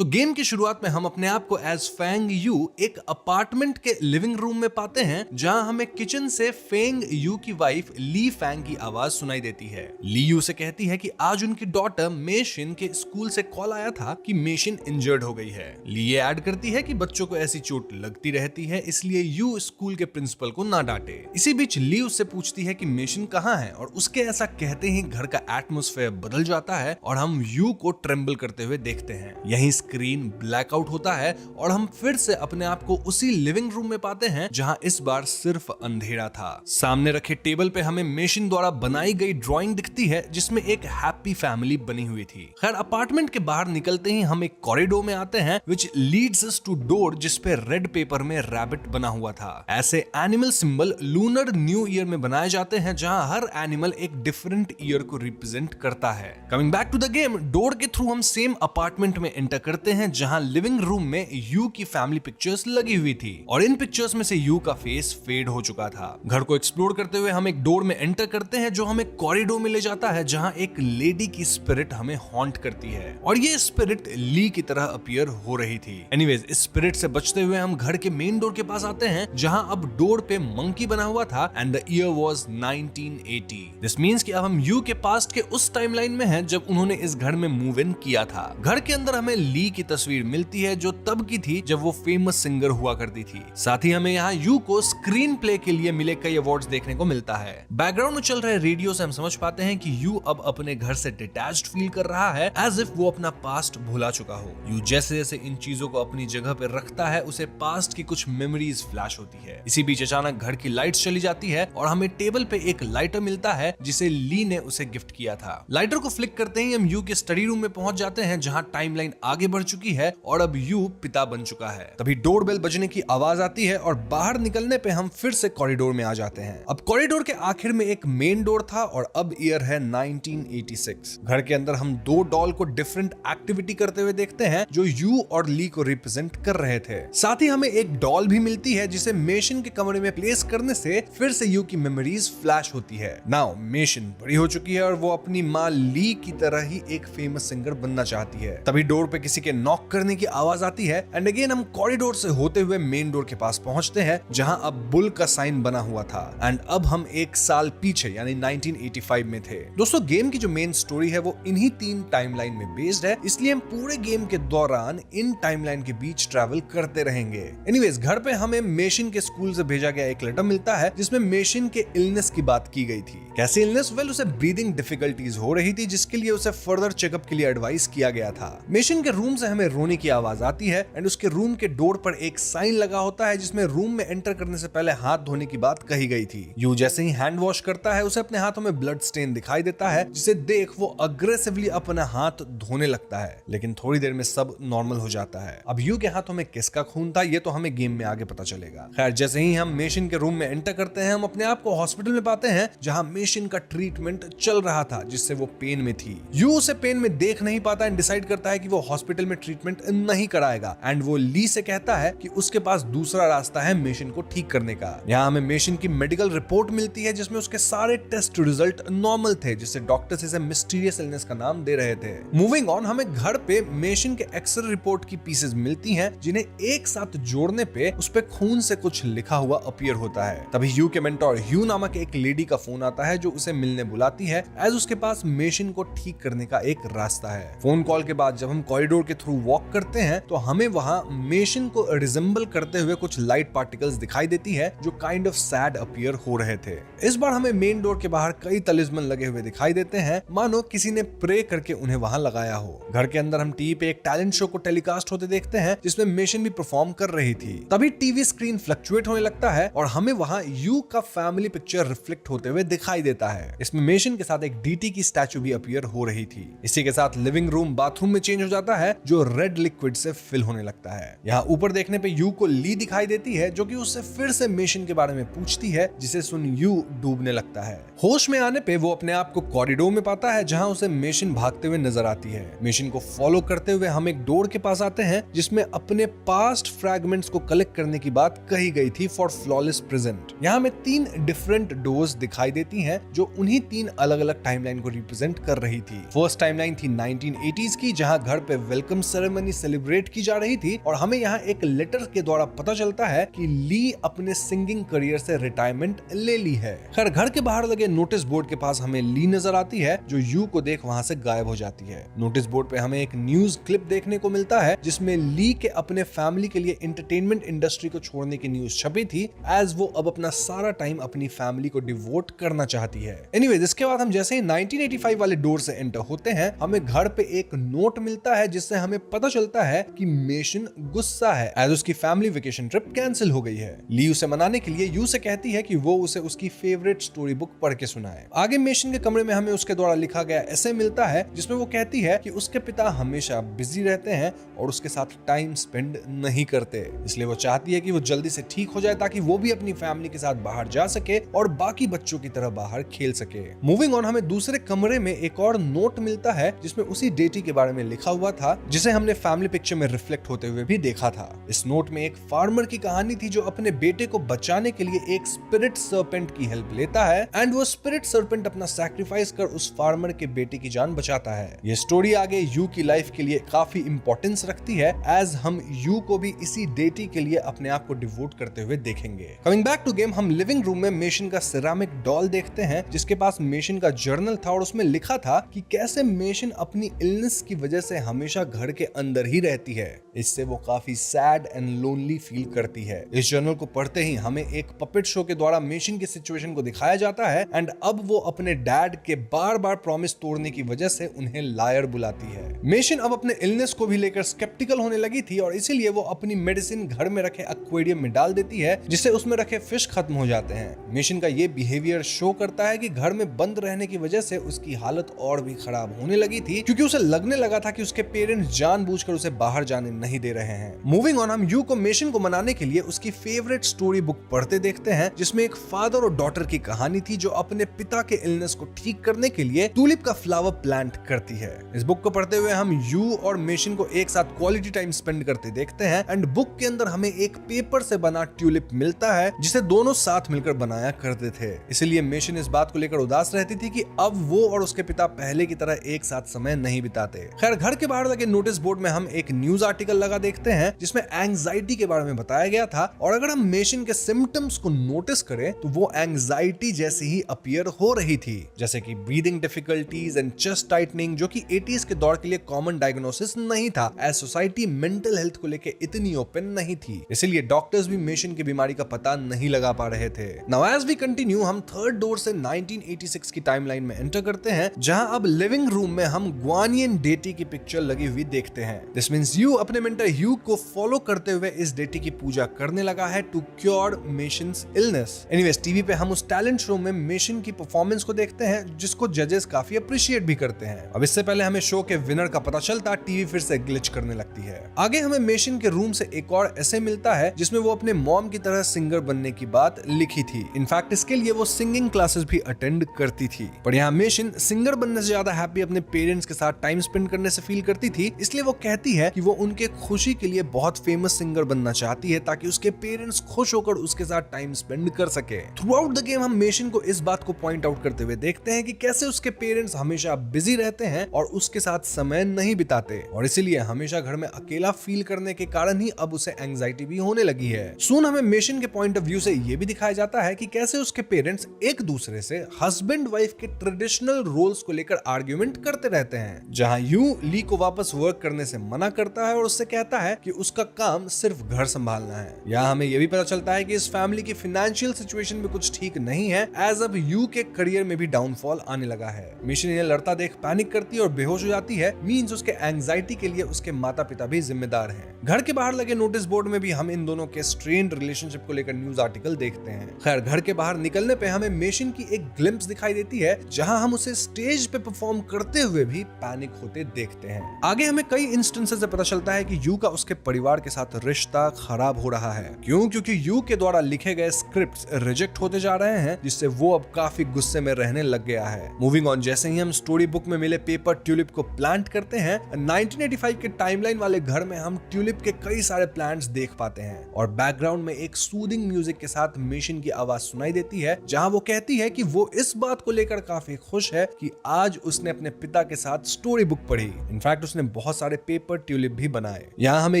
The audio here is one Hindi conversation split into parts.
तो गेम की शुरुआत में हम अपने आप को एज फेंग यू एक अपार्टमेंट के लिविंग रूम में पाते हैं, जहां हमें किचन से फेंग यू की वाइफ ली फेंग की आवाज सुनाई देती है। ली यू से कहती है कि आज उनकी डॉटर मेशिन के स्कूल से कॉल आया था कि मेशिन इंजर्ड हो गई है। ली ये ऐड करती है कि बच्चों को ऐसी चोट लगती रहती है, इसलिए यू स्कूल के प्रिंसिपल को ना डांटे। इसी बीच ली उससे पूछती है कि मेशिन कहाँ है, और उसके ऐसा कहते ही घर का एटमॉस्फेयर बदल जाता है और हम यू को ट्रेम्बल करते हुए देखते हैं। यहीं स्क्रीन ब्लैकआउट होता है और हम फिर से अपने आप को उसी लिविंग रूम में पाते हैं, जहां इस बार सिर्फ अंधेरा था। सामने रखे टेबल पे हमें मेशिन द्वारा बनाई गई ड्राइंग दिखती है, जिसमें एक हैप्पी फैमिली बनी हुई थी। खैर, अपार्टमेंट के बाहर निकलते ही हम एक कॉरिडोर में आते हैं which leads us to door, जिसपे रेड पेपर में रैबिट बना हुआ था। ऐसे animal symbol lunar new year में बनाए जाते हैं, जहां हर एनिमल एक डिफरेंट ईयर को रिप्रेजेंट करता है। Coming back to the game, door के थ्रू हम सेम अपार्टमेंट में एंटर करते हैं, जहां लिविंग रूम में यू की फैमिली पिक्चर्स लगी हुई थी और इन पिक्चर्स में से यू का फेस फेड हो चुका था। घर को एक्सप्लोर करते हुए हम एक डोर में एंटर करते हैं, जो हमें कॉरिडोर में ले जाता है, जहां एक लेडी की स्पिरिट हमें हॉन्ट करती है और ये स्पिरिट ली की तरह अपीयर हो रही थी। एनीवेज, इस स्पिरिट से बचते हुए हम घर के मेन डोर के पास आते हैं, जहां अब डोर पे मंकी बना हुआ था and the year was 1980। This means कि अब हम यू के पास्ट के उस टाइमलाइन में हैं जब उन्होंने इस घर में मूव इन किया था। घर के अंदर हमें ली की तस्वीर मिलती है, जो तब की थी जब वो फेमस सिंगर हुआ करती थी। साथ ही हमें यहाँ यू को स्क्रीन प्ले के लिए मिले कई अवार्ड्स देखने को मिलता है। बैकग्राउंड में चल रहे रेडियो से हम समझ पाते हैं कि यू अब अपने घर से डिटैच्ड फील कर रहा है, एज इफ वो अपना पास्ट भुला चुका हो। यू जैसे जैसे इन चीजों को अपनी जगह पे रखता है, उसे पास्ट की कुछ मेमोरीज फ्लैश होती है। इसी बीच अचानक घर की लाइट्स चली जाती है और हमें टेबल पे एक लाइटर मिलता है, जिसे ली ने उसे गिफ्ट किया था। लाइटर को फ्लिक करते ही हम यू के स्टडी रूम में पहुंच जाते हैं, जहां टाइमलाइन आगे बढ़ चुकी है और अब यू पिता बन चुका है। तभी डोरबेल बजने की आवाज आती है और बाहर निकलने पे हम फिर से कॉरिडोर में आ जाते हैं। अब कॉरिडोर के आखिर में एक मेन डोर था और अब ईयर है 1986। घर के अंदर हम दो डॉल को डिफरेंट एक्टिविटी करते हुए देखते हैं, जो यू और ली को रिप्रेजेंट कर रहे थे। साथ ही हमें एक डॉल भी मिलती है, जिसे मेशिन के कमरे में प्लेस करने से फिर से यू की मेमोरीज फ्लैश होती है। नाउ मेशिन बड़ी हो चुकी है और वो अपनी माँ ली की तरह ही एक फेमस सिंगर बनना चाहती है। तभी डोर पे किसी के नॉक करने की आवाज आती है एंड अगेन हम कॉरिडोर से होते हुए मेन डोर के पास पहुंचते हैं, जहां अब बुल का साइन बना हुआ था एंड अब हम एक साल पीछे यानी 1985 में थे। दोस्तों, गेम की जो मेन स्टोरी है वो इन्हीं 3 टाइमलाइन में बेस्ड है, इसलिए हम पूरे गेम के दौरान इन टाइमलाइन के बीच ट्रैवल करते रहेंगे। एनीवेज, घर पे हमें मेशिन के स्कूल से भेजा गया एक लेटर मिलता है, जिसमें मेशिन के इलनेस की बात की गई थी। कैसी इलनेस? वेल, उसे ब्रीदिंग डिफिकल्टीज हो रही थी, जिसके लिए उसे फर्दर चेकअप के लिए एडवाइस किया गया था। मेशिन के रूम से हमें रोने की आवाज आती है एंड उसके रूम के डोर पर एक साइन लगा होता है, जिसमें रूम में एंटर करने से पहले हाथ धोने की बात कही गई थी। यू जैसे ही हैंड वॉश करता है, उसे अपने हाथों में ब्लड स्टेन दिखाई देता है, जिसे देख वो अग्रेसिवली अपना हाथ धोने लगता है, लेकिन थोड़ी देर में सब नॉर्मल हो जाता है। अब यू के हाथों में किसका खून था, ये तो हमें गेम में आगे पता चलेगा। खैर, जैसे ही हम मेशिन के रूम में एंटर करते हैं, हम अपने आप को हॉस्पिटल में पाते हैं, जहां मेशिन का ट्रीटमेंट चल रहा था, जिससे वो पेन में थी। यू उसे पेन में देख नहीं पाता एंड डिसाइड करता है कि वो हॉस्पिटल में ट्रीटमेंट नहीं कराएगा एंड वो ली से कहता है कि उसके पास दूसरा रास्ता है मेशिन को ठीक करने का। यहाँ हमें मेशिन की मेडिकल रिपोर्ट मिलती है, जिसमें उसके सारे टेस्ट रिजल्ट नॉर्मल थे, जिससे डॉक्टर्स इसे मिस्टीरियस इलनेस का नाम दे रहे थे। मूविंग ऑन, हमें घर पे मेशिन के एक्सरे रिपोर्ट की पीसेस मिलती हैं, जिन्हें एक साथ जोड़ने पे उस पे खून से कुछ लिखा हुआ अपीयर होता है। तभी यू के मेंटोर ह्यू नामक एक लेडी का फोन आता है, जो उसे मिलने बुलाती है, एज उसके पास मेशिन को ठीक करने का एक रास्ता है। फोन कॉल के बाद जब हम कॉरिडोर के थ्रू वॉक करते हैं, तो हमें वहां मेशिन को रिजेंबल करते हुए कुछ लाइट पार्टिकल्स दिखाई देती है, जो काइंड ऑफ सैड अपीयर हो रहे थे। इस बार हमें मेन डोर के बाहर कई तलिस्मन लगे हुए दिखाई देते हैं, मानो किसी ने प्रे करके उन्हें वहां लगाया हो। घर के अंदर हम टीवी पे एक टैलेंट शो को टेलीकास्ट होते देखते हैं, जिसमें मेशिन भी परफॉर्म कर रही थी। तभी टीवी स्क्रीन फ्लक्चुएट होने लगता है और हमें वहां यू का फैमिली पिक्चर रिफ्लेक्ट होते हुए दिखाई देता है। इसमें मेशिन के साथ एक डीटी की स्टैचू भी अपीयर हो रही थी। इसी के साथ लिविंग रूम बाथरूम में चेंज हो जाता है, जो रेड लिक्विड से फिल होने लगता है। यहाँ ऊपर देखने पे यू को ली दिखाई देती है, जो कि उससे फिर से मेशिन के बारे में पूछती है, जिसे सुन यू डूबने लगता है। होश में आने पे वो अपने आप को कॉरिडोर में पाता है, जहाँ उसे मेशिन भागते हुए नजर आती है। मेशिन को फॉलो करते हुए हम एक डोर के पास आते हैं, जिसमें अपने पास्ट फ्रैगमेंट्स को कलेक्ट करने की बात कही गई थी फॉर फ्लॉलेस प्रेजेंट। यहाँ हमें 3 डिफरेंट डोर्स दिखाई देती हैं, जो उन्हीं 3 अलग अलग टाइमलाइन को रिप्रेजेंट कर रही थी। फर्स्ट टाइमलाइन थी 1980s की, जहाँ घर पे वेलकम वेलकम सेरेमनी सेलिब्रेट की जा रही थी और हमें यहाँ एक लेटर के द्वारा पता चलता है कि ली अपने सिंगिंग करियर से रिटायरमेंट ले ली है। खैर घर के बाहर लगे नोटिस बोर्ड के पास हमें ली नजर आती है जो यू को देख वहां से गायब हो जाती है। नोटिस बोर्ड पे हमें एक न्यूज क्लिप देखने को मिलता है जिसमें ली के अपने फैमिली के लिए एंटरटेनमेंट इंडस्ट्री को छोड़ने की न्यूज छपी थी, एज वो अब अपना सारा टाइम अपनी फैमिली को डिवोट करना चाहती है। एनीवेज इसके बाद हम जैसे ही 1985 वाले डोर से एंटर होते हैं हमें घर पे एक नोट मिलता है जिससे हमें पता चलता है कि मेशन गुस्सा है एज उसकी फैमिली वेकेशन ट्रिप कैंसिल हो गई है। ली उसे मनाने के लिए यू से कहती है कि वो उसे उसकी फेवरेट स्टोरी बुक पढ़ के सुनाए। आगे मेशन के कमरे में हमें उसके द्वारा लिखा गया ऐसे मिलता है जिसमें वो कहती है कि उसके पिता हमेशा बिजी रहते हैं और उसके साथ टाइम स्पेंड नहीं करते, इसलिए वो चाहती है कि वो जल्दी से ठीक हो जाए ताकि वो भी अपनी फैमिली के साथ बाहर जा सके और बाकी बच्चों की तरह बाहर खेल सके। मूविंग ऑन हमें दूसरे कमरे में एक और नोट मिलता है जिसमें उसी डेटी के बारे में लिखा हुआ था जिसे हमने फैमिली पिक्चर में रिफ्लेक्ट होते हुए भी देखा था। इस नोट में एक फार्मर की कहानी थी जो अपने बेटे को बचाने के लिए एक स्पिरिट सर्पेंट की हेल्प लेता है एंड वो स्पिरिट सर्पेंट अपना सैक्रिफाइस कर उस फार्मर के बेटे की जान बचाता है। ये स्टोरी आगे यू की लाइफ के लिए काफी इंपॉर्टेंस रखती है एज हम यू को भी इसी डेटी के लिए अपने आप को डिवोट करते हुए देखेंगे। कमिंग बैक टू गेम, हम लिविंग रूम में मेशन का सिरामिक डॉल देखते हैं जिसके पास मेशन का जर्नल था और उसमें लिखा था कि कैसे मेशन अपनी इलनेस की वजह से हमेशा घर के अंदर ही रहती है। इससे वो काफी सैड एंड लोनली फील करती है। इस जर्नल को पढ़ते ही हमें एक पपेट शो के द्वारा मेशन की सिचुएशन को दिखाया जाता है एंड अब वो अपने डैड के बार बार प्रॉमिस तोड़ने की वजह से उन्हें लायर बुलाती है। मेशन अब अपने इलनेस को भी लेकर स्केप्टिकल होने लगी थी और इसीलिए वो अपनी मेडिसिन घर में रखे एक्वेरियम में डाल देती है जिससे उसमें रखे फिश खत्म हो जाते हैं। मेशन का ये बिहेवियर शो करता है कि घर में बंद रहने की वजह से उसकी हालत और भी खराब होने लगी थी क्योंकि उसे लगने लगा था कि उसके पेरेंट्स जानबूझकर उसे बाहर जाने नहीं दे रहे हैं। मूविंग ऑन, हम यू को मेशन को मनाने के लिए उसकी फेवरेट स्टोरी बुक पढ़ते देखते हैं जिसमें एक फादर और डॉटर की कहानी थी जो अपने पिता के इलनेस को ठीक करने के लिए ट्यूलिप का फ्लावर प्लांट करती है। इस बुक को पढ़ते हुए हम यू और मेशन को एक साथ क्वालिटी टाइम स्पेंड करते देखते हैं एंड बुक के अंदर हमें एक पेपर से बना ट्यूलिप मिलता है जिसे दोनों साथ मिलकर बनाया करते थे। इसलिए मेशन इस बात को लेकर उदास रहती थी कि अब वो और उसके पिता पहले की तरह एक साथ समय नहीं बिताते। खैर घर के बाहर लगे नोटिस बोर्ड में हम एक न्यूज आर्टिकल लगा देखते हैं जिसमें एंजाइटी के बारे में बताया गया था और अगर हम मेशन के सिम्टम्स को नोटिस करें तो वो एंजाइटी जैसी ही अपीयर हो रही थी, जैसे कि breathing difficulties and chest tightening, जो कि 80s के दौर के लिए कॉमन डायग्नोसिस नहीं था एज सोसाइटी मेंटल हेल्थ को लेकर इतनी ओपन नहीं थी। इसलिए डॉक्टर्स भी मेशन की बीमारी का पता नहीं लगा पा रहे थे। नाउ एज वी कंटिन्यू, हम थर्ड डोर से 1986 की टाइमलाइन में एंटर करते हैं जहां अब लिविंग रूम में हम ग्वानियन डेटी की पिक्चर लगी हुई देखते हैं। दिस मींस यू अपने मेंटर ह्यू को फॉलो करते हुए इस डेटी की पूजा करने लगा है to cure Mation's illness. Anyways TV पे हम उस टैलेंट शो में मेशन की परफॉर्मेंस को देखते हैं जिसको जजेस काफी अप्रिशिएट भी करते हैं। अब इससे पहले हमें शो के विनर का पता चलता टीवी फिर से ग्लिच करने लगती है। आगे हमें मेशन के रूम से एक और ऐसे मिलता है जिसमें वो अपने मॉम की तरह सिंगर बनने की बात लिखी थी। इनफैक्ट इसके लिए वो सिंगिंग क्लासेस भी अटेंड करती थी, पर यहाँ मेशन सिंगर बनने से ज्यादा हैप्पी अपने पेरेंट्स के साथ टाइम स्पेंड करने से फील करती थी। इसलिए वो कहती है कि वो उनके खुशी के लिए बहुत फेमस सिंगर बनना चाहती है ताकि उसके पेरेंट्स खुश होकर उसके साथ टाइम स्पेंड कर सके। थ्रू आउट द गेम हम मेशन को इस बात को पॉइंट आउट करते हुए देखते हैं कि कैसे उसके पेरेंट्स हमेशा बिजी रहते हैं और उसके साथ समय नहीं बिताते और इसीलिए हमेशा घर में अकेला फील करने के कारण ही अब उसे एंजाइटी भी होने लगी है। सून हमें मेशन के पॉइंट ऑफ व्यू से ये भी दिखाया जाता है कि कैसे उसके पेरेंट्स एक दूसरे से हस्बैंड वाइफ के ट्रेडिशनल रोल्स को लेकर आर्ग्यूमेंट करते रहते हैं, जहां यू ली को वापस वर्क करने से मना करता है और उससे कहता है कि उसका काम सिर्फ घर संभालना है। यहाँ हमें यह भी पता चलता है कि इस फैमिली की फाइनेंशियल सिचुएशन में कुछ ठीक नहीं है एज अब यू के करियर में भी डाउनफॉल आने लगा है। मिशन इन्हें लड़ता देख पैनिक करती है और बेहोश हो जाती है। मींस उसके एंजाइटी के लिए उसके माता पिता भी जिम्मेदार हैं। घर के बाहर लगे नोटिस बोर्ड में भी हम इन दोनों के स्ट्रेन्ड रिलेशनशिप को लेकर न्यूज आर्टिकल देखते हैं। खैर घर के बाहर निकलने पे हमें मेशन की एक ग्लिम्प्स दिखाई देती है जहां हम उसे स्टेज पे परफॉर्म करते हुए भी पैनिक होते देखते हैं। आगे हमें कई इंस्टेंसेस से पता चलता है कि यू का उसके परिवार के साथ रिश्ता खराब हो रहा है। क्यों? क्योंकि यू के द्वारा लिखे गए स्क्रिप्ट्स रिजेक्ट होते जा रहे हैं जिससे वो अब काफी गुस्से में रहने लग गया है। मूविंग ऑन, जैसे ही हम स्टोरी बुक में मिले पेपर ट्यूलिप को प्लांट करते हैं, 1985 के टाइमलाइन वाले घर में हम ट्यूलिप के कई सारे प्लांट्स देख पाते हैं और बैकग्राउंड में एक सूदिंग म्यूजिक के साथ मेशन की आवाज सुनाई देती है जहां वो कहती है कि वो इस बात को लेकर काफी खुश है कि आज उसने अपने पिता के साथ स्टोरी बुक पढ़ी। इनफैक्ट उसने बहुत सारे पेपर ट्यूलिप भी बनाए। यहाँ हमें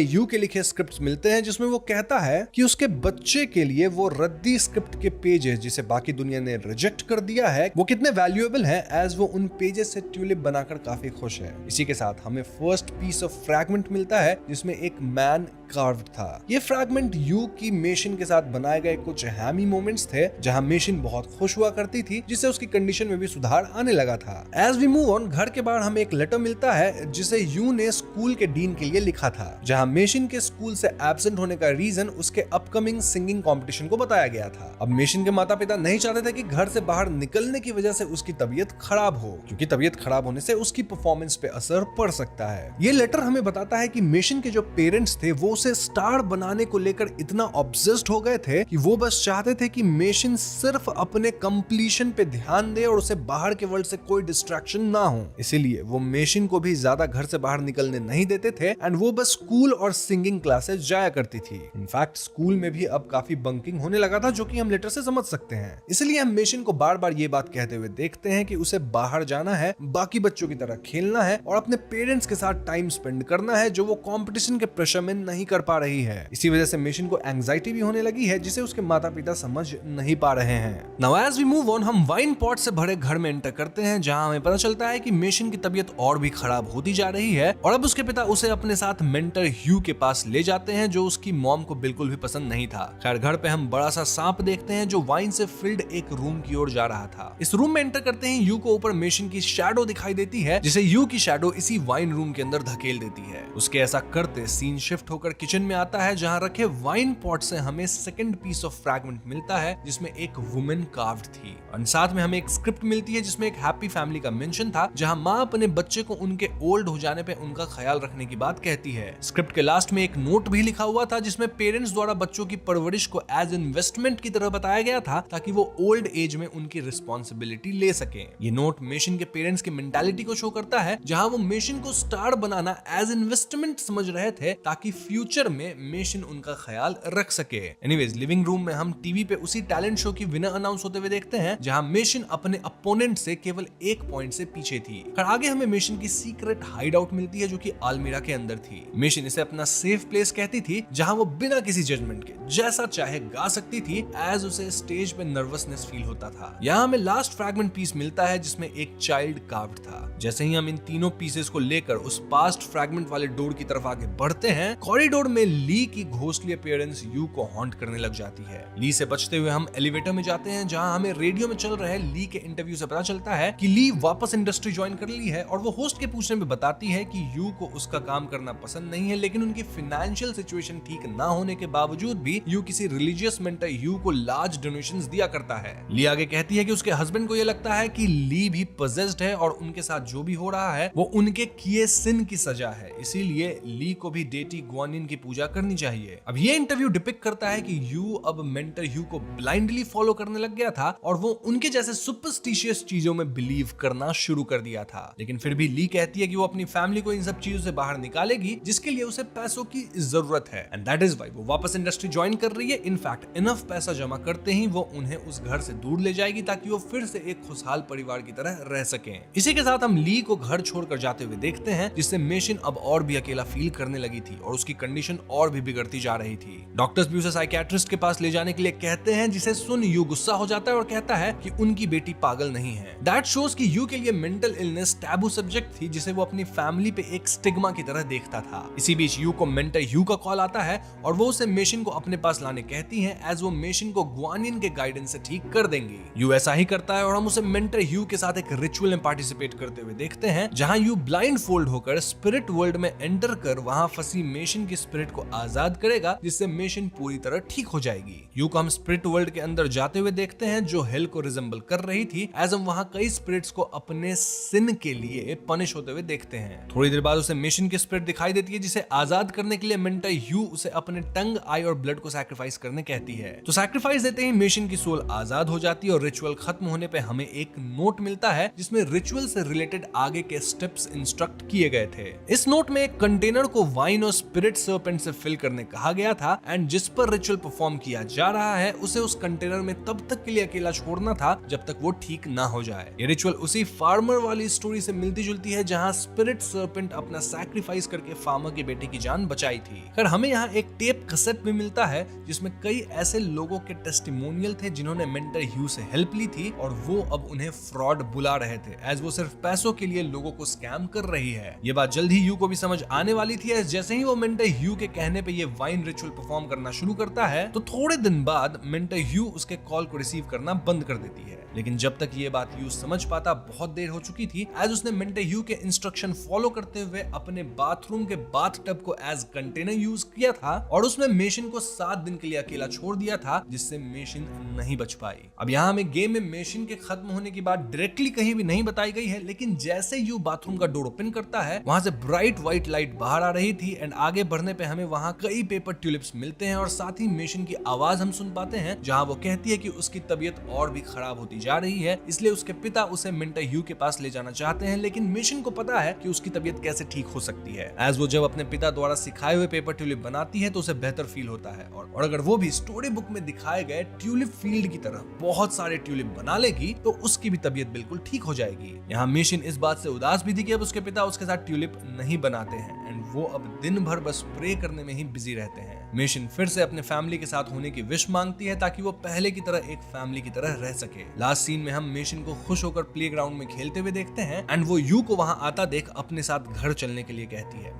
यू के लिखे स्क्रिप्ट्स मिलते हैं जिसमें वो कहता है कि उसके बच्चे के लिए वो रद्दी स्क्रिप्ट के पेजेस जिसे बाकी दुनिया ने रिजेक्ट कर दिया है वो कितने वैल्यूएबल हैं, एज वो उन पेजेस से ट्यूलिप बनाकर काफी खुश है। इसी के साथ हमें फर्स्ट पीस ऑफ फ्रैगमेंट मिलता है जिसमें एक मैन कार्व्ड था। ये फ्रैगमेंट यू की मेशिन के साथ बनाए गए कुछ हैमी मोमेंट्स थे जहां मेशिन बहुत खुश हुआ करती थी, जिससे उसकी कंडीशन में भी सुधार आने लगा था। एज वी मूव ऑन, घर के बाहर हमें एक लेटर मिलता है जिसे यू ने स्कूल के डीन के लिए लिखा था, जहां मेशिन के स्कूल से एब्सेंट होने का रीजन उसके अपकमिंग सिंगिंग कंपटीशन को बताया गया था। अब मेशिन के माता पिता नहीं चाहते थे कि घर से बाहर निकलने की वजह से उसकी तबीयत खराब हो, क्योंकि तबीयत खराब होने से उसकी परफॉर्मेंस पे असर पड़ सकता है। ये लेटर हमें बताता है कि मेशिन के जो पेरेंट्स थे वो उसे स्टार बनाने को लेकर इतना ऑब्सेस्ड हो गए थे कि वो बस चाहते थे कि मेशिन सिर्फ अपने कंप्लीशन पे ध्यान दे और उसे बाहर के वर्ल्ड से कोई डिस्ट्रैक्शन ना हो। इसीलिए वो मेशिन को भी ज्यादा घर से बाहर निकलने नहीं देते थे एंड वो बस स्कूल और सिंगिंग क्लासेस जाया करती थी। इनफैक्ट स्कूल में भी अब काफी बंकिंग होने लगा था, जो कि हम लेटर से समझ सकते हैं। इसलिए हम मेशिन को बार बार ये बात कहते हुए देखते हैं कि उसे बाहर जाना है, बाकी बच्चों की तरह खेलना है और अपने पेरेंट्स के साथ टाइम स्पेंड करना है, जो वो कंपटीशन के प्रेशर में नहीं कर पा रही है। इसी वजह से मेशिन को एंजाइटी भी होने लगी है, जिसे उसके माता पिता समझ नहीं पा रहे हैं। Now as we move on, हम वाइन पॉट से भरे घर में एंटर करते हैं, जहां हमें पता चलता है कि मेशिन की तबीयत और भी खराब होती जा रही है और अब उसके पिता उसे अपने साथ मेंटर ह्यू के पास ले जाते हैं, जो उसकी मॉम को बिल्कुल भी पसंद नहीं था। खैर, घर पे हम बड़ा सा सांप देखते हैं जो वाइन से फिल्ड एक रूम की ओर जा रहा था। इस रूम में एंटर करते ही यू को ऊपर मेशिन की शैडो दिखाई देती है, जिसे यू की शैडो इसी वाइन रूम के अंदर धकेल देती है। उसके ऐसा करते सीन शिफ्ट होकर किचन में आता है, जहां रखे वाइन पॉट से हमें सेकंड पीस ऑफ फ्रैगमेंट मिलता है जिसमें एक वुमेन कार्व्ड थी और साथ में हमें एक स्क्रिप्ट मिलती है जिसमें एक हैप्पी फैमिली का मेंशन था, जहां माँ अपने बच्चे को उनके ओल्ड हो जाने पे उनका ख्याल रखने की बात कहती है। स्क्रिप्ट के लास्ट में एक नोट भी लिखा हुआ था जिसमें पेरेंट्स द्वारा बच्चों की परवरिश को एज इन्वेस्टमेंट की तरह बताया गया था, ताकि वो ओल्ड एज में उनकी रिस्पॉन्सिबिलिटी ले सके। ये नोट मेशिन के पेरेंट्स की मेंटालिटी को शो करता है, जहां वो मेशिन को स्टार बनाना एज इन्वेस्टमेंट समझ रहे थे ताकि फ्यूचर में मेशिन उनका ख्याल रख सके। एनीवेज, लिविंग रूम में हम टीवी पे उसी टैलेंट शो की विनर अनाउंस होते हुए देखते हैं, जहां मेशिन अपने अपोनेंट से केवल 1 पॉइंट से पीछे थी। और आगे हमें मेशिन की सीक्रेट हाइड आउट मिलती है, जो कि अलमीरा के अंदर थी। मेशिन इसे अपना सेफ प्लेस कहती थी, जहां वो बिना किसी जजमेंट के जैसा चाहे गा सकती थी, एज उसे स्टेज पे नर्वसनेस फील होता था। यहाँ हमें लास्ट फ्रैगमेंट पीस मिलता है जिसमें एक चाइल्ड कार्व्ड था। जैसे ही हम इन तीनों पीसेस को लेकर उस पास्ट फ्रैगमेंट वाले डोर की तरफ आगे बढ़ते हैं, कॉरिडोर में ली की घोस्टली अपीयरेंस यू को हॉन्ट करने लग जाती है। ली से बचते हुए हम एलिवेटर में जाते हैं, जहां हमें रेडियो में चल रहे ली के इंटरव्यू से पता चलता है कि ली वापस इंडस्ट्री ज्वाइन कर ली है और वो होस्ट के पूछने में बताती है कि यू को उसका काम करना पसंद नहीं है, लेकिन उनकी फाइनेंशियल सिचुएशन ठीक ना होने के बावजूद भी यू किसी रिलीजियस मेंटर यू को लार्ज डोनेशंस दिया करता है। ली आगे कहती है कि उसके हस्बैंड को यह लगता है कि ली भी पजेस्ड है और उनके साथ जो भी हो रहा है वो उनके किए सिन की सजा है, इसीलिए ली को भी डेटी ग्वानिन की पूजा करनी चाहिए। अब ये इंटरव्यू डिपिक्ट करता है कि यू अब मेंटर ह्यू को ब्लाइंडली फॉलो करने लग गया था और वो उनके जैसे सुपरस्टिशियस चीजों में बिलीव करना शुरू कर दिया था। लेकिन फिर भी ली कहती है कि वो अपनी फैमिली को इन सब चीजों से बाहर निकालेगी, जिसके लिए उसे पैसों की जरूरत है, एंड दैट इज व्हाई वो वापस इंडस्ट्री ज्वाइन कर रही है। इनफैक्ट इनफ पैसा जमा करते ही वो उन्हें उस घर से दूर ले जाएगी, ताकि वो फिर से एक खुशहाल परिवार की तरह रह सकें। इसी के साथ हम ली को घर छोड़कर जाते हुए देखते हैं, जिससे मेशिन अब और भी अकेला फील करने लगी थी और उसकी कंडीशन और भी बिगड़ती जा रही थी। डॉक्टर्स भी उसे साइकियाट्रिस्ट के पास ले जाने के लिए कहते हैं, जिसे सुन यू गुस्सा हो जाता है और कहता है कि उनकी बेटी पागल नहीं है। दैट शोज कि यू के लिए मेंटल इलनेस टैबू सब्जेक्ट थी, जिसे वो अपनी फैमिली पे एक स्टिग्मा की तरह देखता था। इसी बीच यू को मेंटर ह्यू का कॉल आता है और वो उसे मेशिन को अपने पास लाने कहती हैं, एज वो मेशिन को ग्वानिन के गाइडेंस से ठीक कर देंगी। यू ऐसा ही करता है और हम उसे मेंटर ह्यू के साथ एक रिचुअल में पार्टिसिपेट करते हुए देखते हैं, जहां यू ब्लाइंड फोल्ड होकर स्पिरिट वर्ल्ड में एंटर कर वहां फंसी मेशिन की स्पिरिट को आजाद करेगा, जिससे मेशिन पूरी तरह ठीक हो जाएगी। यू को हम स्पिरिट वर्ल्ड के अंदर जाते हुए देखते हैं, जो हेल को रिजेंबल कर रही थी, एज हम वहां कई स्पिरिट्स को अपने सिन के लिए पनिश होते हुए देखते हैं। थोड़ी देर बाद उसे मेशिन की स्पिरिट दिखाई देती है, जिसे आजाद करने के लिए मेंटर ह्यू उसे अपने टंग, आई और ब्लड को सैक्रिफाइस करने कहती है। तो सैक्रिफाइस देते ही मेशिन की सोल आजाद हो जाती है और रिचुअल खत्म होने पे हमें एक नोट मिलता है, जिसमें रिचुअल से रिलेटेड आगे के स्टेप्स इंस्ट्रक्ट किए गए थे। इस नोट में एक कंटेनर को वाइन और स्पिरिट सर्पेंट से फिल करने कहा गया था, एंड जिस पर रिचुअल परफॉर्म किया जा रहा है उसे उस कंटेनर में तब तक के लिए अकेला छोड़ना था जब तक वो ठीक ना हो जाए। ये रिचुअल उसी फार्मर वाली स्टोरी से मिलती जुलती है, जहां स्पिरिट सर्पेंट अपना सैक्रिफाइस करके फार्मर के बेटे की जान बचाई थी। खैर हमें यहाँ एक टेप कैसेट भी मिलता है जिसमें कई ऐसे लोगों के टेस्टिमोनियल थे जिन्होंने मेंटर ह्यू से हेल्प ली थी और वो अब उन्हें फ्रॉड बुला रहे थे, एज वो सिर्फ पैसों के लिए लोगों को स्कैम कर रही है। ये बात जल्द ही ह्यू को भी समझ आने वाली थी। जैसे ही वो मेंटर ह्यू के कहने पे ये वाइन रिचुअल परफॉर्म करना शुरू करता है तो थोड़े दिन बाद मेंटर ह्यू उसके कॉल को रिसीव करना बंद कर देती है। लेकिन जब तक ये बात ह्यू समझ पाता बहुत देर हो चुकी थी, एज उसने मेंटर ह्यू के इंस्ट्रक्शन फॉलो करते हुए अपने बाथरूम के बाथटब को एज कंटेनर यूज किया था और उसमें मेशिन को 7 दिन के लिए अकेला छोड़ दिया था, जिससे मेशिन नहीं बच पाई। अब यहाँ हमें गेम में मेशिन के खत्म होने की बात डायरेक्टली कहीं भी नहीं बताई गई है, लेकिन जैसे ह्यू बाथरूम का डोर ओपन करता है वहां से ब्राइट व्हाइट लाइट बाहर आ रही थी एंड आगे बढ़ने पे हमें वहां कई पेपर ट्यूलिप्स मिलते हैं और साथ ही मेशिन की आवाज हम सुन पाते हैं जहां वो कहती है कि उसकी तबीयत और भी खराब होती जा रही है, इसलिए उसके पिता उसे मेंटर ह्यू के पास ले जाना चाहते हैं। लेकिन मेशिन को पता है कि उसकी तबीयत कैसे ठीक हो सकती है, एज वो जब अपने पिता द्वारा सिखाए हुए पेपर ट्यूलिप बनाती है तो उसे बेहतर फील होता है और अगर वो भी स्टोरी बुक में दिखाए गए ट्यूलिप फील्ड की तरह बहुत सारे ट्यूलिप बना लेगी तो उसकी भी तबीयत बिल्कुल ठीक हो जाएगी। यहाँ मेशिन इस बात से उदास भी थी कि अब उसके पिता उसके साथ ट्यूलिप नहीं बनाते हैं एंड वो अब दिन भर बस प्रे करने में ही बिजी रहते हैं। मेशिन फिर से अपने फैमिली के साथ होने की विश मांगती है ताकि वो पहले की तरह एक फैमिली की तरह रह सके। लास्ट सीन में हम मेशिन को खुश होकर प्लेग्राउंड में खेलते हुए देखते हैं एंड वो ह्यू को वहां आता देख अपने साथ घर चलने के लिए कहती है।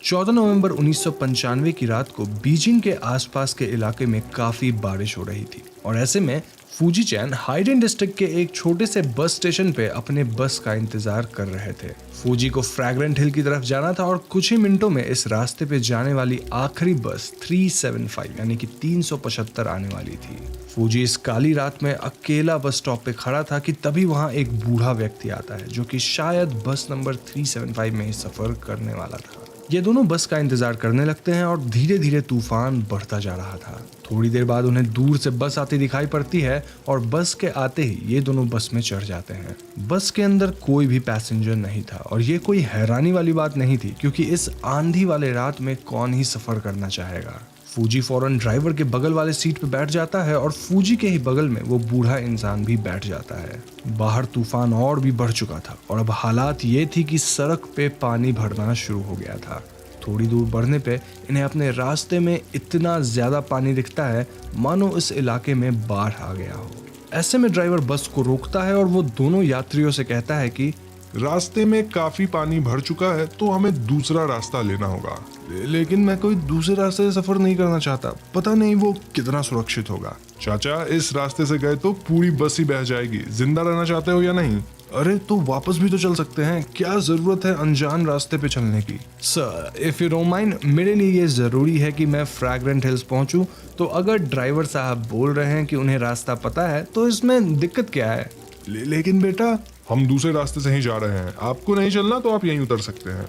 14 नवंबर 1995 की रात को बीजिंग के आसपास के इलाके में काफी बारिश हो रही थी और ऐसे में फूजी चैन हाइडेन डिस्ट्रिक्ट के एक छोटे से बस स्टेशन पे अपने बस का इंतजार कर रहे थे। फूजी को फ्रैग्रेंट हिल की तरफ जाना था और कुछ ही मिनटों में इस रास्ते पे जाने वाली आखिरी बस 375 यानी कि 375 आने वाली थी। फूजी इस काली रात में अकेला बस स्टॉप पे खड़ा था कि तभी वहां एक बूढ़ा व्यक्ति आता है जो कि शायद बस नंबर 375 में ही सफर करने वाला था। ये दोनों बस का इंतजार करने लगते हैं और धीरे धीरे तूफान बढ़ता जा रहा था। थोड़ी देर बाद उन्हें दूर से बस आती दिखाई पड़ती है और बस के आते ही ये दोनों बस में चढ़ जाते हैं। बस के अंदर कोई भी पैसेंजर नहीं था और ये कोई हैरानी वाली बात नहीं थी क्योंकि इस आंधी वाले रात में कौन ही सफर करना चाहेगा। फूजी फौरन ड्राइवर के बगल वाले सीट पे बैठ जाता है और फूजी के ही बगल में वो बूढ़ा इंसान भी बैठ जाता है। बाहर तूफान और भी बढ़ चुका था और अब हालात ये थी कि सड़क पे पानी भरना शुरू हो गया था। थोड़ी दूर बढ़ने पे इन्हें अपने रास्ते में इतना ज्यादा पानी दिखता है मानो इस इलाके में बाढ़ आ गया हो। ऐसे में ड्राइवर बस को रोकता है और वो दोनों यात्रियों से कहता है कि रास्ते में काफी पानी भर चुका है तो हमें दूसरा रास्ता लेना होगा। लेकिन मैं कोई दूसरे रास्ते से सफर नहीं करना चाहता, पता नहीं वो कितना सुरक्षित होगा। चाचा, इस रास्ते से गए तो पूरी बस ही बह जाएगी। जिंदा रहना चाहते हो या नहीं? अरे तो वापस भी तो चल सकते हैं, क्या जरूरत है अनजान रास्ते पे चलने की। Sir if you don't mind, मेरे लिए ये जरूरी है कि मैं फ्रैग्रेंट हिल्स पहुंचूं, तो अगर ड्राइवर साहब बोल रहे हैं कि उन्हें रास्ता पता है तो इसमें दिक्कत क्या है? लेकिन बेटा, हम दूसरे रास्ते से ही जा रहे हैं। आपको नहीं चलना तो आप यहीं उतर सकते हैं।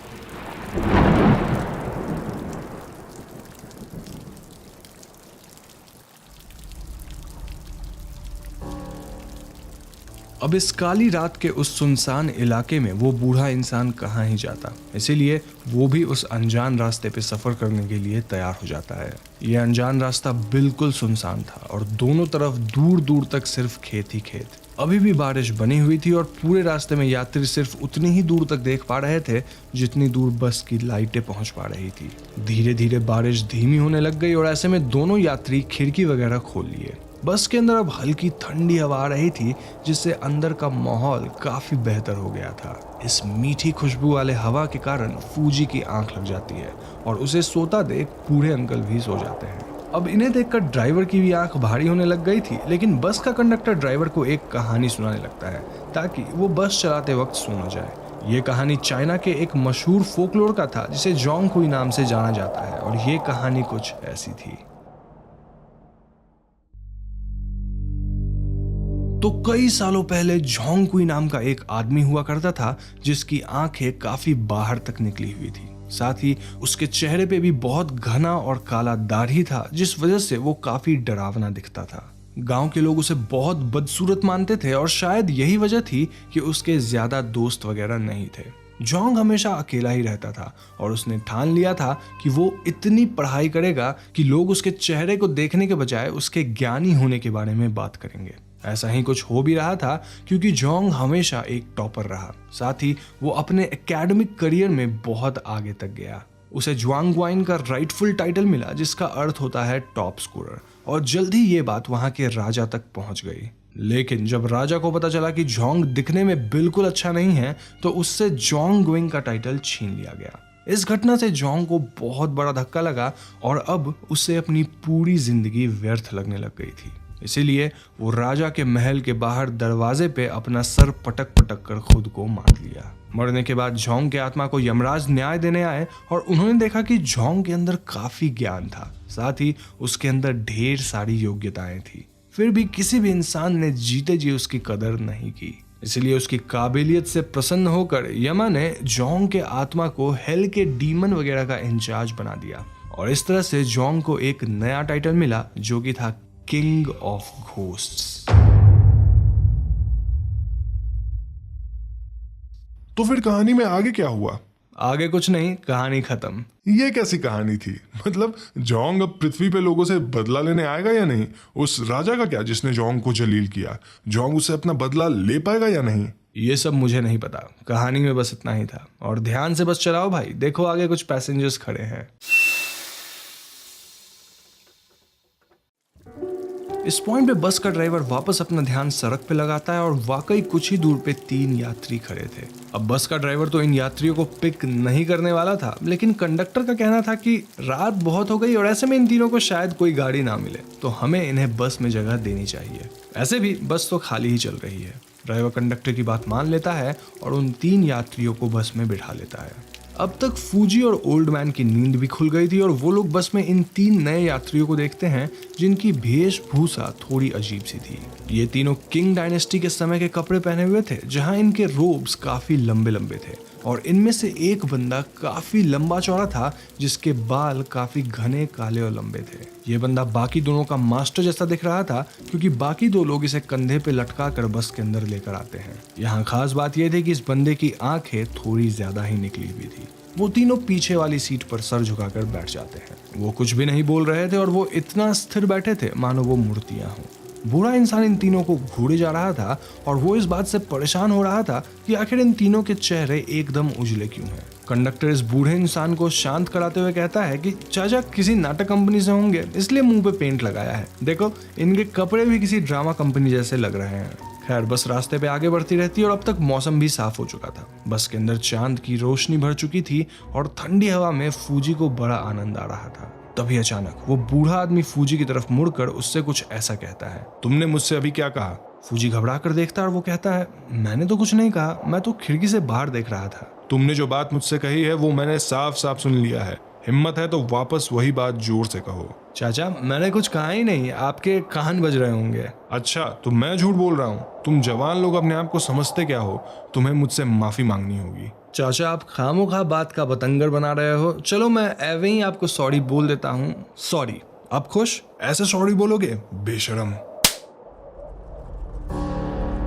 अब इस काली रात के उस सुनसान इलाके में वो बूढ़ा इंसान कहाँ ही जाता, इसीलिए वो भी उस अनजान रास्ते पे सफर करने के लिए तैयार हो जाता है। ये अनजान रास्ता बिल्कुल सुनसान था और दोनों तरफ दूर दूर तक सिर्फ खेत ही खेत। अभी भी बारिश बनी हुई थी और पूरे रास्ते में यात्री सिर्फ उतनी ही दूर तक देख पा रहे थे जितनी दूर बस की लाइटें पहुंच पा रही थी। धीरे धीरे बारिश धीमी होने लग गई और ऐसे में दोनों यात्री खिड़की वगैरह खोल लिए। बस के अंदर अब हल्की ठंडी हवा आ रही थी जिससे अंदर का माहौल काफी बेहतर हो गया था। इस मीठी खुशबू वाले हवा के कारण फूजी की आंख लग जाती है और उसे सोता देख बूढ़े अंकल भी सो जाते हैं। अब इन्हें देखकर ड्राइवर की भी आंख भारी होने लग गई थी, लेकिन बस का कंडक्टर ड्राइवर को एक कहानी सुनाने लगता है ताकि वो बस चलाते वक्त सो न जाए। ये कहानी चाइना के एक मशहूर फोकलोर का था जिसे जोंग कुई नाम से जाना जाता है और ये कहानी कुछ ऐसी थी। तो कई सालों पहले जोंग कुई नाम का एक आदमी हुआ करता था जिसकी आंखें काफी बाहर तक निकली हुई थी। साथ ही उसके चेहरे पे भी बहुत घना और काला दाढ़ी था जिस वजह से वो काफी डरावना दिखता था। गांव के लोग उसे बहुत बदसूरत मानते थे और शायद यही वजह थी कि उसके ज्यादा दोस्त वगैरह नहीं थे। जोंग हमेशा अकेला ही रहता था और उसने ठान लिया था कि वो इतनी पढ़ाई करेगा कि लोग उसके चेहरे को देखने के बजाय उसके ज्ञानी होने के बारे में बात करेंगे। ऐसा ही कुछ हो भी रहा था क्योंकि जोंग हमेशा एक टॉपर रहा, साथ ही वो अपने एकेडमिक करियर में बहुत आगे तक गया। उसे ज्वांगवाइन का राइटफुल टाइटल मिला जिसका अर्थ होता है टॉप स्कोरर, और जल्द ही ये बात वहां के राजा तक पहुंच गई। लेकिन जब राजा को पता चला कि जोंग दिखने में बिल्कुल अच्छा नहीं है तो उससे जोंगविंग का टाइटल छीन लिया गया। इस घटना से जोंग को बहुत बड़ा धक्का लगा और अब उसे अपनी पूरी जिंदगी व्यर्थ लगने लग गई थी। इसीलिए वो राजा के महल के बाहर दरवाजे पे अपना सर पटक पटक कर खुद को मार लिया। मरने के बाद जोंग के आत्मा को यमराज न्याय देने आए और उन्होंने देखा कि जोंग के अंदर काफी ज्ञान था, साथ ही उसके अंदर ढेर सारी योग्यताएं थी। फिर भी किसी भी इंसान ने जीते जी उसकी कदर नहीं की। इसलिए उसकी काबिलियत से प्रसन्न होकर यमा ने जोंग के आत्मा को हेल के डीमन वगैरह का इंचार्ज बना दिया, और इस तरह से जोंग को एक नया टाइटल मिला जो कि था किंग ऑफ घोस्ट्स। तो फिर कहानी में आगे क्या हुआ? आगे कुछ नहीं, कहानी खत्म। ये कैसी कहानी थी? मतलब जोंग अब पृथ्वी पे लोगों से बदला लेने आएगा या नहीं? उस राजा का क्या जिसने जोंग को जलील किया? जोंग उससे अपना बदला ले पाएगा या नहीं? ये सब मुझे नहीं पता, कहानी में बस इतना ही था। और ध्यान से बस चलाओ भाई, देखो आगे कुछ पैसेंजर्स खड़े हैं। इस पॉइंट पे बस का ड्राइवर वापस अपना ध्यान सड़क पे लगाता है और वाकई कुछ ही दूर पे 3 यात्री खड़े थे। अब बस का ड्राइवर तो इन यात्रियों को पिक नहीं करने वाला था, लेकिन कंडक्टर का कहना था कि रात बहुत हो गई और ऐसे में इन तीनों को शायद कोई गाड़ी ना मिले, तो हमें इन्हें बस में जगह देनी चाहिए। ऐसे भी बस तो खाली ही चल रही है। ड्राइवर कंडक्टर की बात मान लेता है और उन 3 यात्रियों को बस में बिठा लेता है। अब तक फूजी और ओल्ड मैन की नींद भी खुल गई थी और वो लोग बस में इन 3 नए यात्रियों को देखते हैं जिनकी वेशभूषा थोड़ी अजीब सी थी। ये तीनों किंग डायनेस्टी के समय के कपड़े पहने हुए थे, जहां इनके रोब्स काफी लंबे लंबे थे, और इनमें से एक बंदा काफी लंबा चौड़ा था जिसके बाल काफी घने काले और लंबे थे। ये बंदा बाकी दोनों का मास्टर जैसा दिख रहा था क्योंकि बाकी 2 लोग इसे कंधे पे लटका कर बस के अंदर लेकर आते हैं। यहाँ खास बात यह थी कि इस बंदे की आंखें थोड़ी ज्यादा ही निकली हुई थी। वो तीनों पीछे वाली सीट पर सर झुकाकर बैठ जाते हैं। वो कुछ भी नहीं बोल रहे थे और वो इतना स्थिर बैठे थे मानो वो मूर्तियां हों। बूढ़ा इंसान इन तीनों को घूरे जा रहा था और वो इस बात से परेशान हो रहा था कि आखिर इन तीनों के चेहरे एकदम उजले क्यों हैं। कंडक्टर इस बूढ़े इंसान को शांत कराते हुए कहता है कि चाचा किसी नाटक कंपनी से होंगे, इसलिए मुंह पे पेंट लगाया है। देखो इनके कपड़े भी किसी ड्रामा कंपनी जैसे लग रहे हैं। खैर बस रास्ते पे आगे बढ़ती रहती और अब तक मौसम भी साफ हो चुका था। बस के अंदर चांद की रोशनी भर चुकी थी और ठंडी हवा में फूजी को बड़ा आनंद आ रहा था। तभी अचानक वो बूढ़ा आदमी फूजी की तरफ मुड़कर उससे कुछ ऐसा कहता है, तुमने मुझसे अभी क्या कहा? फूजी घबरा कर देखता है और वो कहता है, मैंने तो कुछ नहीं कहा, मैं तो खिड़की से बाहर देख रहा था। तुमने जो बात मुझसे कही है वो मैंने साफ साफ सुन लिया है। हिम्मत है तो वापस वही बात जोर से कहो। चाचा मैंने कुछ कहा ही नहीं, आपके कान बज रहे होंगे। अच्छा तो मैं झूठ बोल रहा हूँ? तुम जवान लोग अपने आप को समझते क्या हो? तुम्हें मुझसे माफी मांगनी होगी। चाचा आप खामोखा बात का बतंगर बना रहे हो। चलो मैं एवे ही आपको सॉरी बोल देता हूँ। सॉरी। आप खुश? ऐसे सॉरी बोलोगे? बेशरम।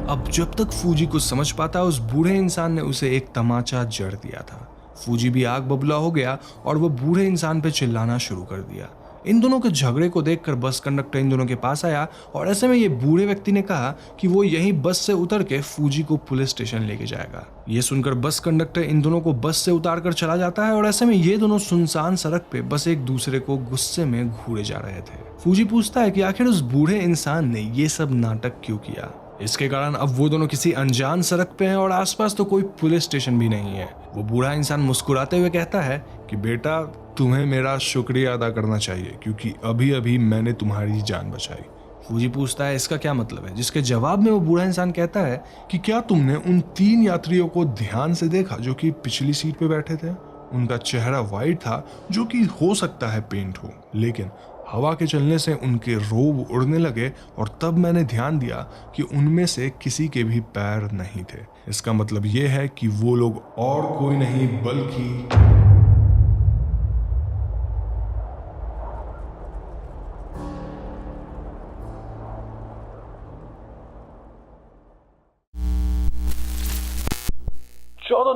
अब जब तक फूजी कुछ समझ पाता उस बूढ़े इंसान ने उसे एक तमाचा जड़ दिया था। फूजी भी आग बबूला हो गया और वो बूढ़े इंसान पे चिल्लाना शुरू कर दिया। इन दोनों के झगड़े को देखकर बस कंडक्टर इन दोनों के पास आया और ऐसे में ये बूढ़े व्यक्ति ने कहा कि वो यहीं बस से उतर के फूजी को पुलिस स्टेशन लेके जाएगा। ये सुनकर बस कंडक्टर इन दोनों को बस से उतार कर चला जाता है और ऐसे में ये दोनों सुनसान सड़क पे बस एक दूसरे को गुस्से में घूरे जा रहे थे। फूजी पूछता है कि आखिर उस बूढ़े इंसान ने ये सब नाटक क्यों किया। इसके कारण अब वो दोनों किसी अनजान सड़क पे हैं और आसपास तो कोई पुलिस स्टेशन भी नहीं है। वो बूढ़ा इंसान मुस्कुराते हुए कहता है कि बेटा तुम्हें मेरा शुक्रिया अदा करना चाहिए क्योंकि अभी अभी मैंने तुम्हारी जान बचाई। फूजी पूछता है इसका क्या मतलब है, जिसके जवाब में वो बूढ़ा इंसान कहता है कि क्या तुमने उन 3 यात्रियों को ध्यान से देखा जो कि पिछली सीट पे बैठे थे? उनका चेहरा वाइट था जो कि हो सकता है पेंट हो, लेकिन हवा के चलने से उनके रोब उड़ने लगे और तब मैंने ध्यान दिया कि उनमें से किसी के भी पैर नहीं थे। इसका मतलब ये है कि वो लोग और कोई नहीं बल्कि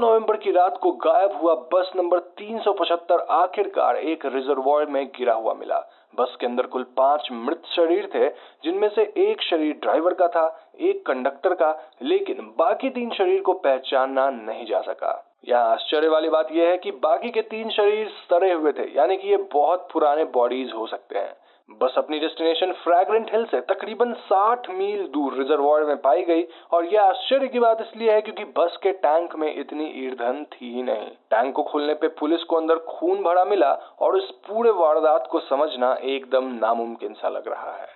नवंबर की रात को गायब हुआ बस नंबर 375 आखिरकार एक रिजर्वॉयर में गिरा हुआ मिला। बस के अंदर कुल 5 मृत शरीर थे, जिनमें से एक शरीर ड्राइवर का था, एक कंडक्टर का, लेकिन बाकी 3 शरीर को पहचानना नहीं जा सका। यहाँ आश्चर्य वाली बात यह है कि बाकी के 3 शरीर सड़े हुए थे, यानी कि ये बहुत पुराने बॉडीज हो सकते हैं। बस अपनी डेस्टिनेशन फ्रैग्रेंट हिल से तकरीबन 60 मील दूर रिजर्वॉयर में पाई गई, और यह आश्चर्य की बात इसलिए है क्योंकि बस के टैंक में इतनी ईंधन थी ही नहीं। टैंक को खोलने पे पुलिस को अंदर खून भरा मिला, और इस पूरे वारदात को समझना एकदम नामुमकिन सा लग रहा है।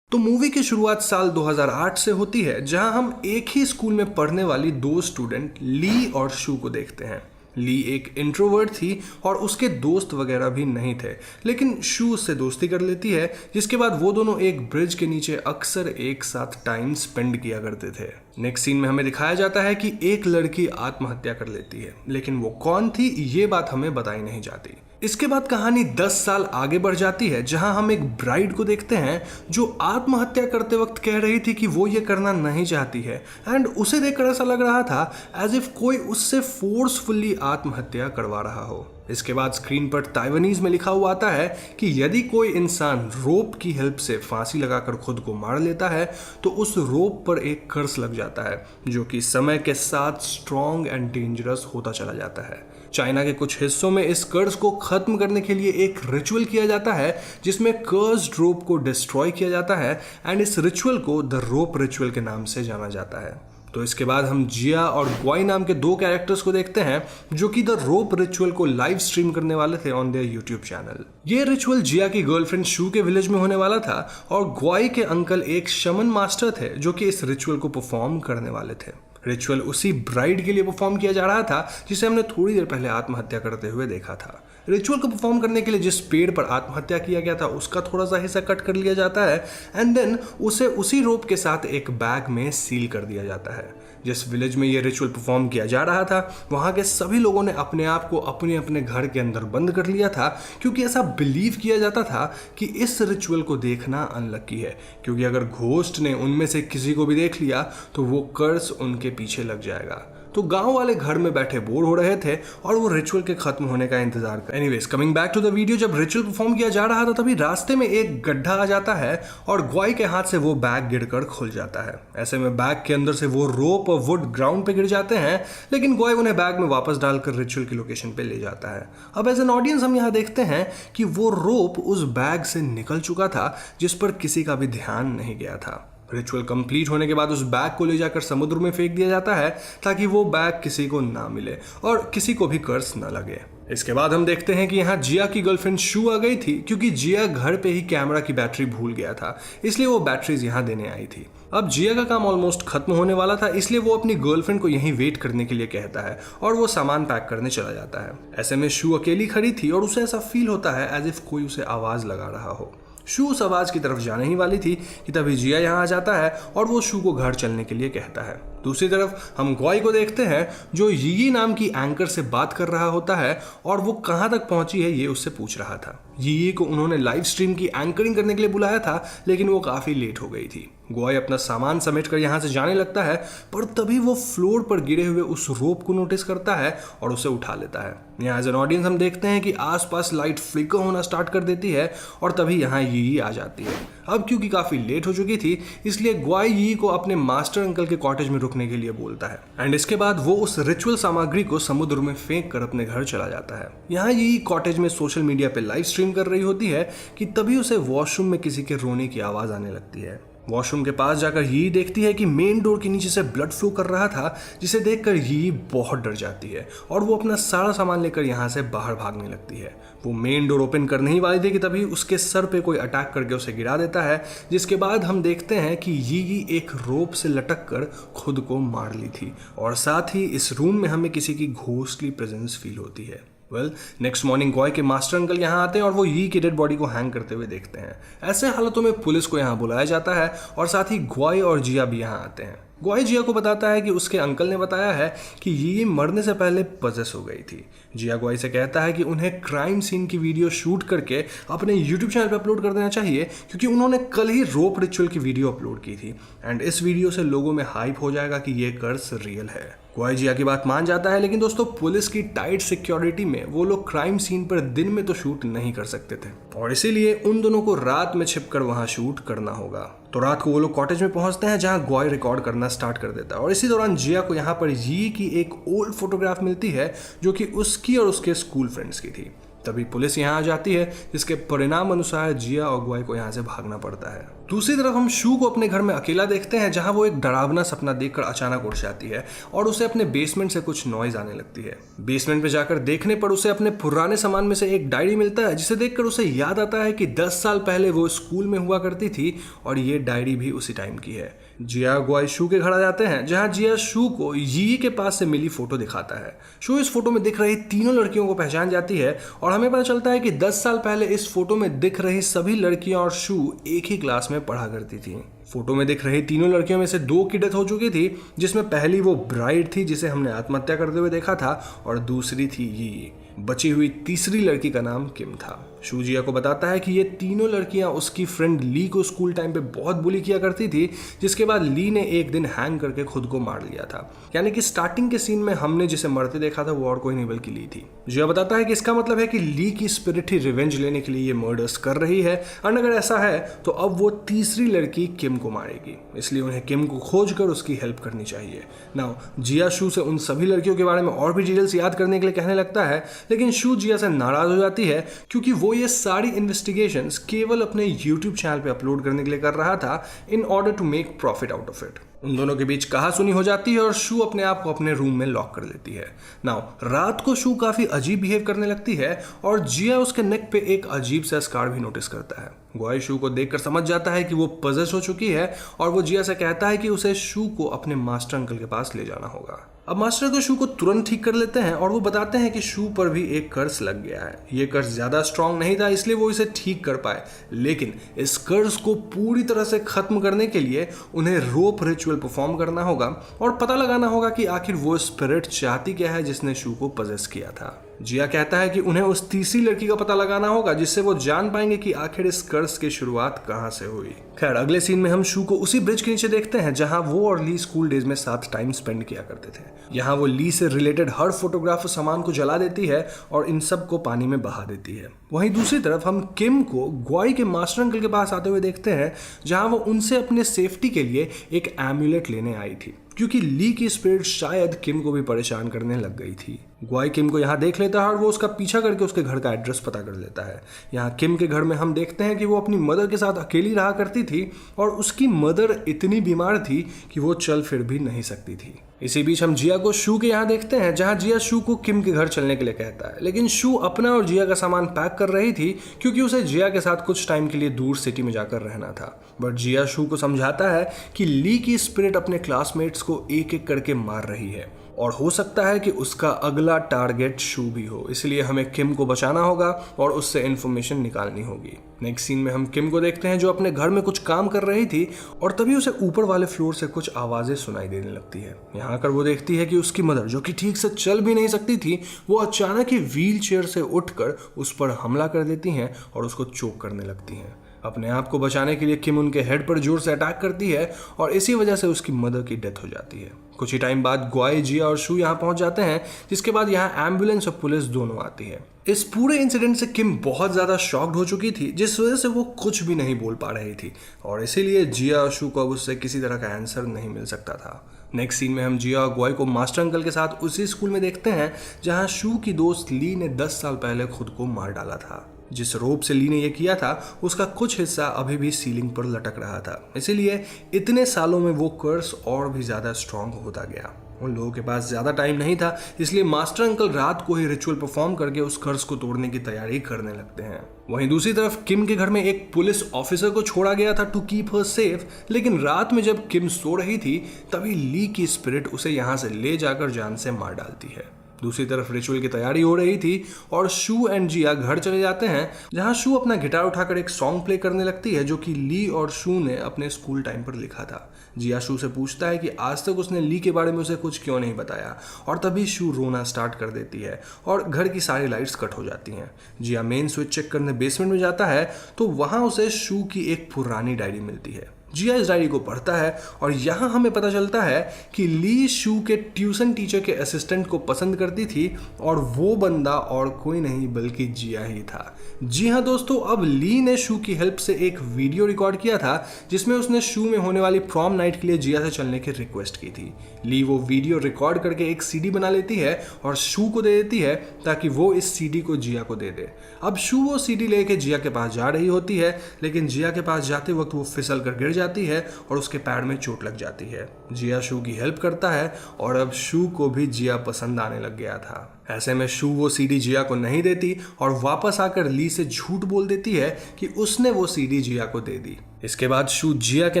तो मूवी की शुरुआत साल 2008 से होती है, जहां हम एक ही स्कूल में पढ़ने वाली 2 स्टूडेंट ली और शू को देखते हैं। ली एक इंट्रोवर्ट थी और उसके दोस्त वगैरह भी नहीं थे, लेकिन शू उससे दोस्ती कर लेती है, जिसके बाद वो दोनों एक ब्रिज के नीचे अक्सर एक साथ टाइम स्पेंड किया करते थे। नेक्स्ट सीन में हमें दिखाया जाता है कि एक लड़की आत्महत्या कर लेती है, लेकिन वो कौन थी ये बात हमें बताई नहीं जाती। इसके बाद कहानी 10 साल आगे बढ़ जाती है, जहां हम एक ब्राइड को देखते हैं जो आत्महत्या करते वक्त कह रही थी कि वो ये करना नहीं चाहती है, एंड उसे देखकर ऐसा लग रहा था एज इफ कोई उससे फोर्सफुली आत्महत्या करवा रहा हो। इसके बाद स्क्रीन पर ताइवानीज में लिखा हुआ आता है कि यदि कोई इंसान रोप की हेल्प से फांसी लगाकर खुद को मार लेता है तो उस रोप पर एक कर्स लग जाता है, जो कि समय के साथ स्ट्रॉन्ग एंड डेंजरस होता चला जाता है। चाइना के कुछ हिस्सों में इस कर्स को खत्म करने के लिए एक रिचुअल किया जाता है, जिसमें कर्स्ड रोप को डिस्ट्रॉय किया जाता है, एंड इस रिचुअल को द रोप रिचुअल के नाम से जाना जाता है। तो इसके बाद हम जिया और ग्वाई नाम के 2 कैरेक्टर्स को देखते हैं, जो कि द रोप रिचुअल को लाइव स्ट्रीम करने वाले थे ऑन देयर यूट्यूब चैनल। ये रिचुअल जिया की गर्लफ्रेंड शू के विलेज में होने वाला था, और ग्वाई के अंकल एक शमन मास्टर थे जो कि इस रिचुअल को परफॉर्म करने वाले थे। रिचुअल उसी ब्राइड के लिए परफॉर्म किया जा रहा था जिसे हमने थोड़ी देर पहले आत्महत्या करते हुए देखा था। रिचुअल को परफॉर्म करने के लिए जिस पेड़ पर आत्महत्या किया गया था उसका थोड़ा सा हिस्सा कट कर लिया जाता है, एंड देन उसे उसी रोप के साथ एक बैग में सील कर दिया जाता है। जिस विलेज में ये रिचुअल परफॉर्म किया जा रहा था, वहाँ के सभी लोगों ने अपने आप को अपने अपने घर के अंदर बंद कर लिया था, क्योंकि ऐसा बिलीव किया जाता था कि इस रिचुअल को देखना अनलकी है, क्योंकि अगर घोस्ट ने उनमें से किसी को भी देख लिया तो वो कर्स उनके पीछे लग जाएगा। तो गांव वाले घर में बैठे बोर हो रहे थे और वो रिचुअल के खत्म होने का इंतजार कर। Anyways, coming back to the video, जब रिचुअल परफॉर्म किया जा रहा था तभी रास्ते में एक गड्ढा आ जाता है और ग्वाई के हाथ से वो बैग गिरकर खुल जाता है। ऐसे में बैग के अंदर से वो रोप और वुड ग्राउंड पे गिर जाते हैं, लेकिन ग्वाई उन्हें बैग में वापस डालकर रिचुअल की लोकेशन पे ले जाता है। अब एज एन ऑडियंस हम यहाँ देखते हैं कि वो रोप उस बैग से निकल चुका था, जिस पर किसी का भी ध्यान नहीं गया था। रिचुअल कंप्लीट होने के बाद उस बैग को ले जाकर समुद्र में फेंक दिया जाता है, ताकि वो बैग किसी को ना मिले और किसी को भी कर्स ना लगे। इसके बाद हम देखते हैं कि यहाँ जिया की गर्लफ्रेंड शू आ गई थी, क्योंकि जिया घर पे ही कैमरा की बैटरी भूल गया था, इसलिए वो बैटरीज यहाँ देने आई थी। अब जिया का काम ऑलमोस्ट खत्म होने वाला था, इसलिए वो अपनी गर्लफ्रेंड को यहीं वेट करने के लिए कहता है और वो सामान पैक करने चला जाता है। ऐसे में शू अकेली खड़ी थी और उसे ऐसा फील होता है एज इफ कोई उसे आवाज लगा रहा हो। शू उस आवाज की तरफ जाने ही वाली थी कि तभी जिया यहाँ आ जाता है और वो शू को घर चलने के लिए कहता है। दूसरी तरफ हम ग्वाई को देखते हैं, जो यी नाम की एंकर से बात कर रहा होता है और वो कहाँ तक पहुंची है ये उससे पूछ रहा था। यी को उन्होंने लाइव स्ट्रीम की एंकरिंग करने के लिए बुलाया था, लेकिन वो काफी लेट हो गई थी। ग्वाई अपना सामान समेटकर यहाँ से जाने लगता है, पर तभी वो फ्लोर पर गिरे हुए उस रोप को नोटिस करता है और उसे उठा लेता है। यहाँ एज एन ऑडियंस हम देखते हैं कि आसपास लाइट फ्लिकर होना स्टार्ट कर देती है और तभी यहाँ यी आ जाती है। अब क्योंकि काफी लेट हो चुकी थी, इसलिए ग्वाई यी को अपने मास्टर अंकल के कॉटेज में रुकने के लिए बोलता है, एंड इसके बाद वो उस रिचुअल सामग्री को समुद्र में फेंक कर अपने घर चला जाता है। यहाँ यी कॉटेज में सोशल मीडिया पे लाइव स्ट्रीम कर रही होती है कि तभी उसे वॉशरूम में किसी के रोने की आवाज आने लगती है। वॉशरूम के पास जाकर यी देखती है कि मेन डोर के नीचे से ब्लड फ्लो कर रहा था, जिसे देखकर यी बहुत डर जाती है और वो अपना सारा सामान लेकर यहाँ से बाहर भागने लगती है। वो मेन डोर ओपन करने ही वाली थी कि तभी उसके सर पे कोई अटैक करके उसे गिरा देता है, जिसके बाद हम देखते हैं कि यी एक रोप से लटक कर खुद को मार ली थी और साथ ही इस रूम में हमें किसी की घोस्टली प्रेजेंस फील होती है। नेक्स्ट मॉर्निंग ग्वाई के मास्टर अंकल यहाँ आते हैं और वो यी की डेड बॉडी को हैंग करते हुए देखते हैं। ऐसे हालातों में पुलिस को यहाँ बुलाया जाता है और साथ ही ग्वाई और जिया भी यहाँ आते हैं। ग्वाई जिया को बताता है कि उसके अंकल ने बताया है कि यी मरने से पहले पजेस हो गई थी। जिया ग्वाई से कहता है कि उन्हें क्राइम सीन की वीडियो शूट करके अपने यूट्यूब चैनल पर अपलोड कर देना चाहिए, क्योंकि उन्होंने कल ही रोप रिचुअल की वीडियो अपलोड की थी एंड इस वीडियो से लोगों में हाइप हो जाएगा कि ये कर्स रियल है। ग्वाई जिया की बात मान जाता है, लेकिन दोस्तों पुलिस की टाइट सिक्योरिटी में वो लोग क्राइम सीन पर दिन में तो शूट नहीं कर सकते थे और इसीलिए उन दोनों को रात में छिपकर वहां शूट करना होगा। तो रात को वो लोग कॉटेज में पहुंचते हैं जहां ग्वाई रिकॉर्ड करना स्टार्ट कर देता है और इसी दौरान जिया को यहाँ पर यी की एक ओल्ड फोटोग्राफ मिलती है जो कि उसकी और उसके स्कूल फ्रेंड्स की थी। तभी पुलिस यहाँ आ जाती है, जिसके परिणाम अनुसार जिया और ग्वाई को यहाँ से भागना पड़ता है। दूसरी तरफ हम शू को अपने घर में अकेला देखते हैं जहां वो एक डरावना सपना देखकर अचानक उठ जाती है और उसे अपने बेसमेंट से कुछ नॉइज आने लगती है। बेसमेंट में जाकर देखने पर उसे अपने पुराने सामान में से एक डायरी मिलता है, जिसे देखकर उसे याद आता है कि 10 साल पहले वो स्कूल में हुआ करती थी और ये डायरी भी उसी टाइम की है। जिया ग्वाई शू के घर आ जाते हैं जहां जिया शू को यी के पास से मिली फोटो दिखाता है। शू इस फोटो में दिख रही तीनों लड़कियों को पहचान जाती है और हमें पता चलता है कि 10 साल पहले इस फोटो में दिख रही सभी लड़कियां और शू एक ही क्लास में पढ़ा करती थी। फोटो में दिख रही तीनों लड़कियों में से 2 की डेथ हो चुकी थी, जिसमें पहली वो ब्राइड थी जिसे हमने आत्महत्या करते हुए देखा था और दूसरी थी यी। बची हुई तीसरी लड़की का नाम किम था। शू जिया को बताता है कि ये तीनों लड़कियां उसकी फ्रेंड ली को स्कूल टाइम पे बहुत बुली किया करती थी, जिसके बाद ली ने एक दिन हैंग करके खुद को मार लिया था। यानी कि स्टार्टिंग के सीन में हमने जिसे मरते देखा था वो और कोई नहीं बल्कि ली थी। जिया बताता है कि इसका मतलब है कि ली की स्पिरिट ही रिवेंज लेने के लिए ये मर्डर्स कर रही है और अगर ऐसा है तो अब वो तीसरी लड़की किम को मारेगी, इसलिए उन्हें किम को खोज कर उसकी हेल्प करनी चाहिए। नाउ जिया शू से उन सभी लड़कियों के बारे में और भी डिटेल्स याद करने के लिए कहने लगता है, लेकिन शू जिया से नाराज हो जाती है क्योंकि वो ये सारी इन्वेस्टिगेशंस केवल अपने YouTube चैनल पे अपलोड करने के लिए कर रहा था in order to make profit out of it. उन दोनों के बीच कहासुनी हो जाती है और शू अपने आप को अपने रूम में लॉक कर लेती है। नाउ रात को शू काफी अजीब बिहेव करने लगती है और जिया उसके नेक पे एक अजीब सा स्कार भी नोटिस करता है। ग्वाई शू को देखकर समझ जाता है कि वो पजेस हो चुकी है और वो जिया से कहता है कि उसे शू को अपने मास्टर अंकल के पास ले जाना होगा। अब मास्टर को शू को तुरंत ठीक कर लेते हैं और वो बताते हैं कि शू पर भी एक कर्स लग गया है। ये कर्स ज्यादा स्ट्रांग नहीं था इसलिए वो इसे ठीक कर पाए, लेकिन इस कर्स को पूरी तरह से खत्म करने के लिए उन्हें रोप रिचुअल परफॉर्म करना होगा और पता लगाना होगा कि आखिर वो स्पिरिट चाहती क्या है जिसने शू को पजेस किया था। जिया कहता है कि उन्हें उस तीसरी लड़की का पता लगाना होगा जिससे वो जान पाएंगे कि आखिर इस कर्स की शुरुआत कहां से हुई। खैर अगले सीन में हम शू को उसी ब्रिज के नीचे देखते हैं जहां वो और ली स्कूल डेज में साथ टाइम स्पेंड किया करते थे। यहाँ वो ली से रिलेटेड हर फोटोग्राफ और सामान को जला देती है और इन सब को पानी में बहा देती है। वहीं दूसरी तरफ हम किम को ग्वाई के मास्टर अंकल के पास आते हुए देखते हैं जहां वो उनसे अपने सेफ्टी के लिए एक एम्यूलेट लेने आई थी, क्योंकि ली की स्पिरिट शायद किम को भी परेशान करने लग गई थी। ग्वाई किम को यहाँ देख लेता है और वो उसका पीछा करके उसके घर का एड्रेस पता कर लेता है। यहाँ किम के घर में हम देखते हैं कि वो अपनी मदर के साथ अकेली रहा करती थी और उसकी मदर इतनी बीमार थी कि वो चल फिर भी नहीं सकती थी। इसी बीच हम जिया को शू के यहाँ देखते हैं जहाँ जिया शू को किम के घर चलने के लिए कहता है, लेकिन शू अपना और जिया का सामान पैक कर रही थी क्योंकि उसे जिया के साथ कुछ टाइम के लिए दूर सिटी में जाकर रहना था। बट जिया शू को समझाता है कि ली की स्पिरिट अपने क्लासमेट्स को एक एक करके मार रही है और हो सकता है कि उसका अगला टारगेट शू भी हो, इसलिए हमें किम को बचाना होगा और उससे इन्फॉर्मेशन निकालनी होगी। नेक्स्ट सीन में हम किम को देखते हैं जो अपने घर में कुछ काम कर रही थी और तभी उसे ऊपर वाले फ्लोर से कुछ आवाजें सुनाई देने लगती है। यहाँ आकर वो देखती है कि उसकी मदर, जो कि ठीक से चल भी नहीं सकती थी, वो अचानक ही व्हील चेयर से उठकर उस पर हमला कर देती हैं और उसको चोक करने लगती हैं। अपने आप को बचाने के लिए किम उनके हेड पर जोर से अटैक करती है और इसी वजह से उसकी मदर की डेथ हो जाती है। कुछ ही टाइम बाद ग्वाई, जिया और शू यहाँ पहुंच जाते हैं, जिसके बाद यहाँ एम्बुलेंस और पुलिस दोनों आती है। इस पूरे इंसिडेंट से किम बहुत ज्यादा शॉक्ड हो चुकी थी, जिस वजह से वो कुछ भी नहीं बोल पा रही थी और इसीलिए जिया और शू को अब उससे किसी तरह का आंसर नहीं मिल सकता था। नेक्स्ट सीन में हम जिया और ग्वाई को मास्टर अंकल के साथ उसी स्कूल में देखते हैं जहां शू की दोस्त ली ने 10 साल पहले खुद को मार डाला था। जिस रोप से ली ने यह किया था उसका कुछ हिस्सा अभी भी सीलिंग पर लटक रहा था, इसीलिए इतने सालों में वो कर्स और भी ज्यादा स्ट्रांग होता गया। उन लोगों के पास ज्यादा टाइम नहीं था, इसलिए मास्टर अंकल रात को ही रिचुअल परफॉर्म करके उस कर्स को तोड़ने की तैयारी करने लगते हैं। वहीं दूसरी तरफ किम के घर में एक पुलिस ऑफिसर को छोड़ा गया था टू कीप हर सेफ, लेकिन रात में जब किम सो रही थी तभी ली की स्पिरिट उसे यहां से ले जाकर जान से मार डालती है। दूसरी तरफ रिचुअल की तैयारी हो रही थी और शू एंड जिया घर चले जाते हैं, जहां शू अपना गिटार उठाकर एक सॉन्ग प्ले करने लगती है जो कि ली और शू ने अपने स्कूल टाइम पर लिखा था। जिया शू से पूछता है कि आज तक उसने ली के बारे में उसे कुछ क्यों नहीं बताया और तभी शू रोना स्टार्ट कर देती है और घर की सारी लाइट्स कट हो जाती हैं। जिया मेन स्विच चेक करने बेसमेंट में जाता है तो वहां उसे शू की एक पुरानी डायरी मिलती है। जिया इस डायरी को पढ़ता है और यहाँ हमें पता चलता है कि ली शू के ट्यूशन टीचर के असिस्टेंट को पसंद करती थी और वो बंदा और कोई नहीं बल्कि जिया ही था। जी हाँ दोस्तों, अब ली ने शू की हेल्प से एक वीडियो रिकॉर्ड किया था जिसमें उसने शू में होने वाली प्रॉम नाइट के लिए जिया से चलने की रिक्वेस्ट की थी। ली वो वीडियो रिकॉर्ड करके एक सीडी बना लेती है और शू को दे देती है ताकि वो इस सीडी को जिया को दे दे। अब शू वो सीडी लेके जिया के पास जा रही होती है, लेकिन जिया के पास जाते वक्त वो फिसल कर गिर जाती है और उसके पैर में चोट लग जाती है। जिया शू की हेल्प करता है और अब शू को भी जिया पसंद आने लग गया था। ऐसे में शू वो सीडी जिया को नहीं देती और वापस आकर ली से झूठ बोल देती है कि उसने वो सीडी जिया को दे दी। इसके बाद शू जिया के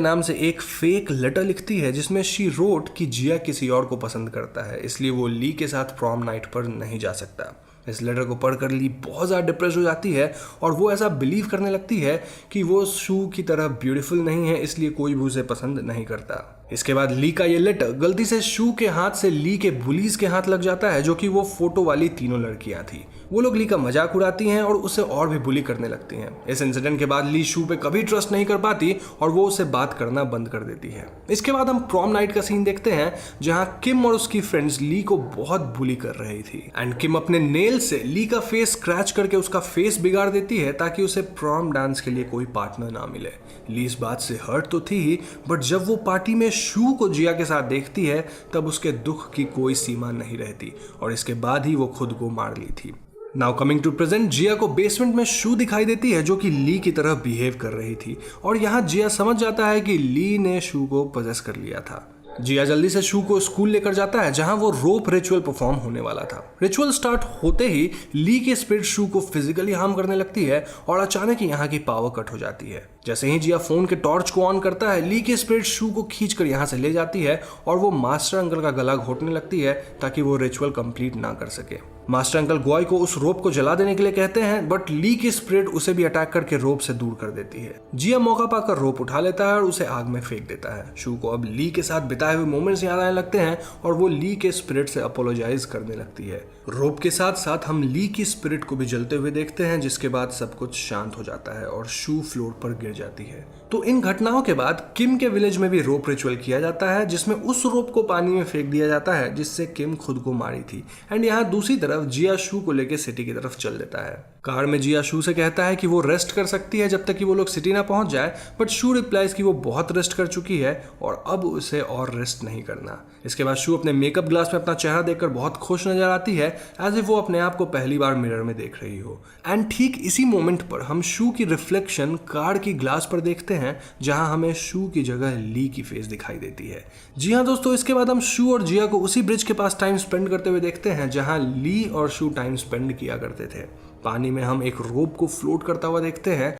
नाम से एक फेक लेटर लिखती है जिसमें शी रोट कि जिया किसी और को पसंद करता है, इसलिए वो ली के साथ प्रॉम नाइट पर नहीं जा सकता। इस लेटर को पढ़कर ली बहुत ज़्यादा डिप्रेस हो जाती है और वो ऐसा बिलीव करने लगती है कि वो शू की तरह ब्यूटीफुल नहीं है, इसलिए कोई भी उसे पसंद नहीं करता। इसके बाद ली का ये लेटर गलती से शू के हाथ से ली के बुलीज के हाथ लग जाता है, जो कि वो फोटो वाली तीनों लड़कियां थी। वो लोग ली का मजाक उड़ाती हैं और उसे और भी बुली करने लगती हैं। इस इंसिडेंट के बाद ली शू पे कभी ट्रस्ट नहीं कर पाती और वो उसे बात करना बंद कर देती है। इसके बाद हम प्रॉम नाइट का सीन देखते हैं जहां किम और उसकी फ्रेंड्स ली को बहुत बुली कर रही थी एंड किम अपने नेल से ली का फेस स्क्रैच करके उसका फेस बिगाड़ देती है ताकि उसे प्रॉम डांस के लिए कोई पार्टनर ना मिले। ली इस बात से हर्ट तो थी ही, बट जब वो पार्टी में शू को जिया के साथ देखती है तब उसके दुख की कोई सीमा नहीं रहती और इसके बाद ही वो खुद को मार ली थी। नाउ कमिंग टू प्रेजेंट, जिया को बेसमेंट में शू दिखाई देती है जो कि ली की तरह बिहेव कर रही थी और यहाँ जिया समझ जाता है कि ली ने शू को पजेस कर लिया था। जिया जल्दी से शू को स्कूल लेकर जाता है जहां वो रोप रिचुअल परफॉर्म होने वाला था। रिचुअल स्टार्ट होते ही ली की स्पिरिट शू को फिजिकली हार्म करने लगती है और अचानक यहाँ की पावर कट हो जाती है। जैसे ही जिया फोन के टॉर्च को ऑन करता है, ली की स्पिरिट शू को खींचकर यहाँ से ले जाती है और वो मास्टर अंकल का गला घोटने लगती है ताकि वो रिचुअल कंप्लीट ना कर सके। मास्टर अंकल गॉय को उस रोप को जला देने के लिए कहते हैं, बट ली की स्पिरिट उसे भी अटैक करके रोप से दूर कर देती है। जिया मौका पाकर रोप उठा लेता है और उसे आग में फेंक देता है। शू को अब ली के साथ बिताए हुए मोमेंट्स याद आने लगते हैं और वो ली के स्पिरिट से अपोलोजाइज करने लगती है। रोप के साथ साथ हम ली की स्पिरिट को भी जलते हुए देखते हैं, जिसके बाद सब कुछ शांत हो जाता है और शू फ्लोर पर गिर जाती है। तो इन घटनाओं के बाद किम के विलेज में भी रोप रिचुअल किया जाता है जिसमें उस रोप को पानी में फेंक दिया जाता है जिससे किम खुद को मारी थी। एंड यहाँ दूसरी तरफ जिया शू को लेकर सिटी की तरफ चल देता है। कार में जिया शू से कहता है कि वो रेस्ट कर सकती है जब तक कि वो लोग सिटी ना पहुंच जाए, बट शू रिप्लाइज कि वो बहुत रेस्ट कर चुकी है और अब उसे और रेस्ट नहीं करना। इसके बाद शू अपने मेकअप ग्लास में अपना चेहरा देखकर बहुत खुश नजर आती है, एज इफ वो अपने आप को पहली बार मिरर में देख रही हो। एंड ठीक इसी मोमेंट पर हम शू की रिफ्लेक्शन कार की ग्लास पर देखते हैं जहां हमें शू की जगह ली की फेस दिखाई देती है। जी हाँ दोस्तों, इसके बाद हम शू और जिया को उसी ब्रिज के पास टाइम स्पेंड करते हुए देखते हैं जहां ली और शू टाइम स्पेंड किया करते थे। पानी में हम एक रोप को फ्लोट करता हुआ देखते हैं।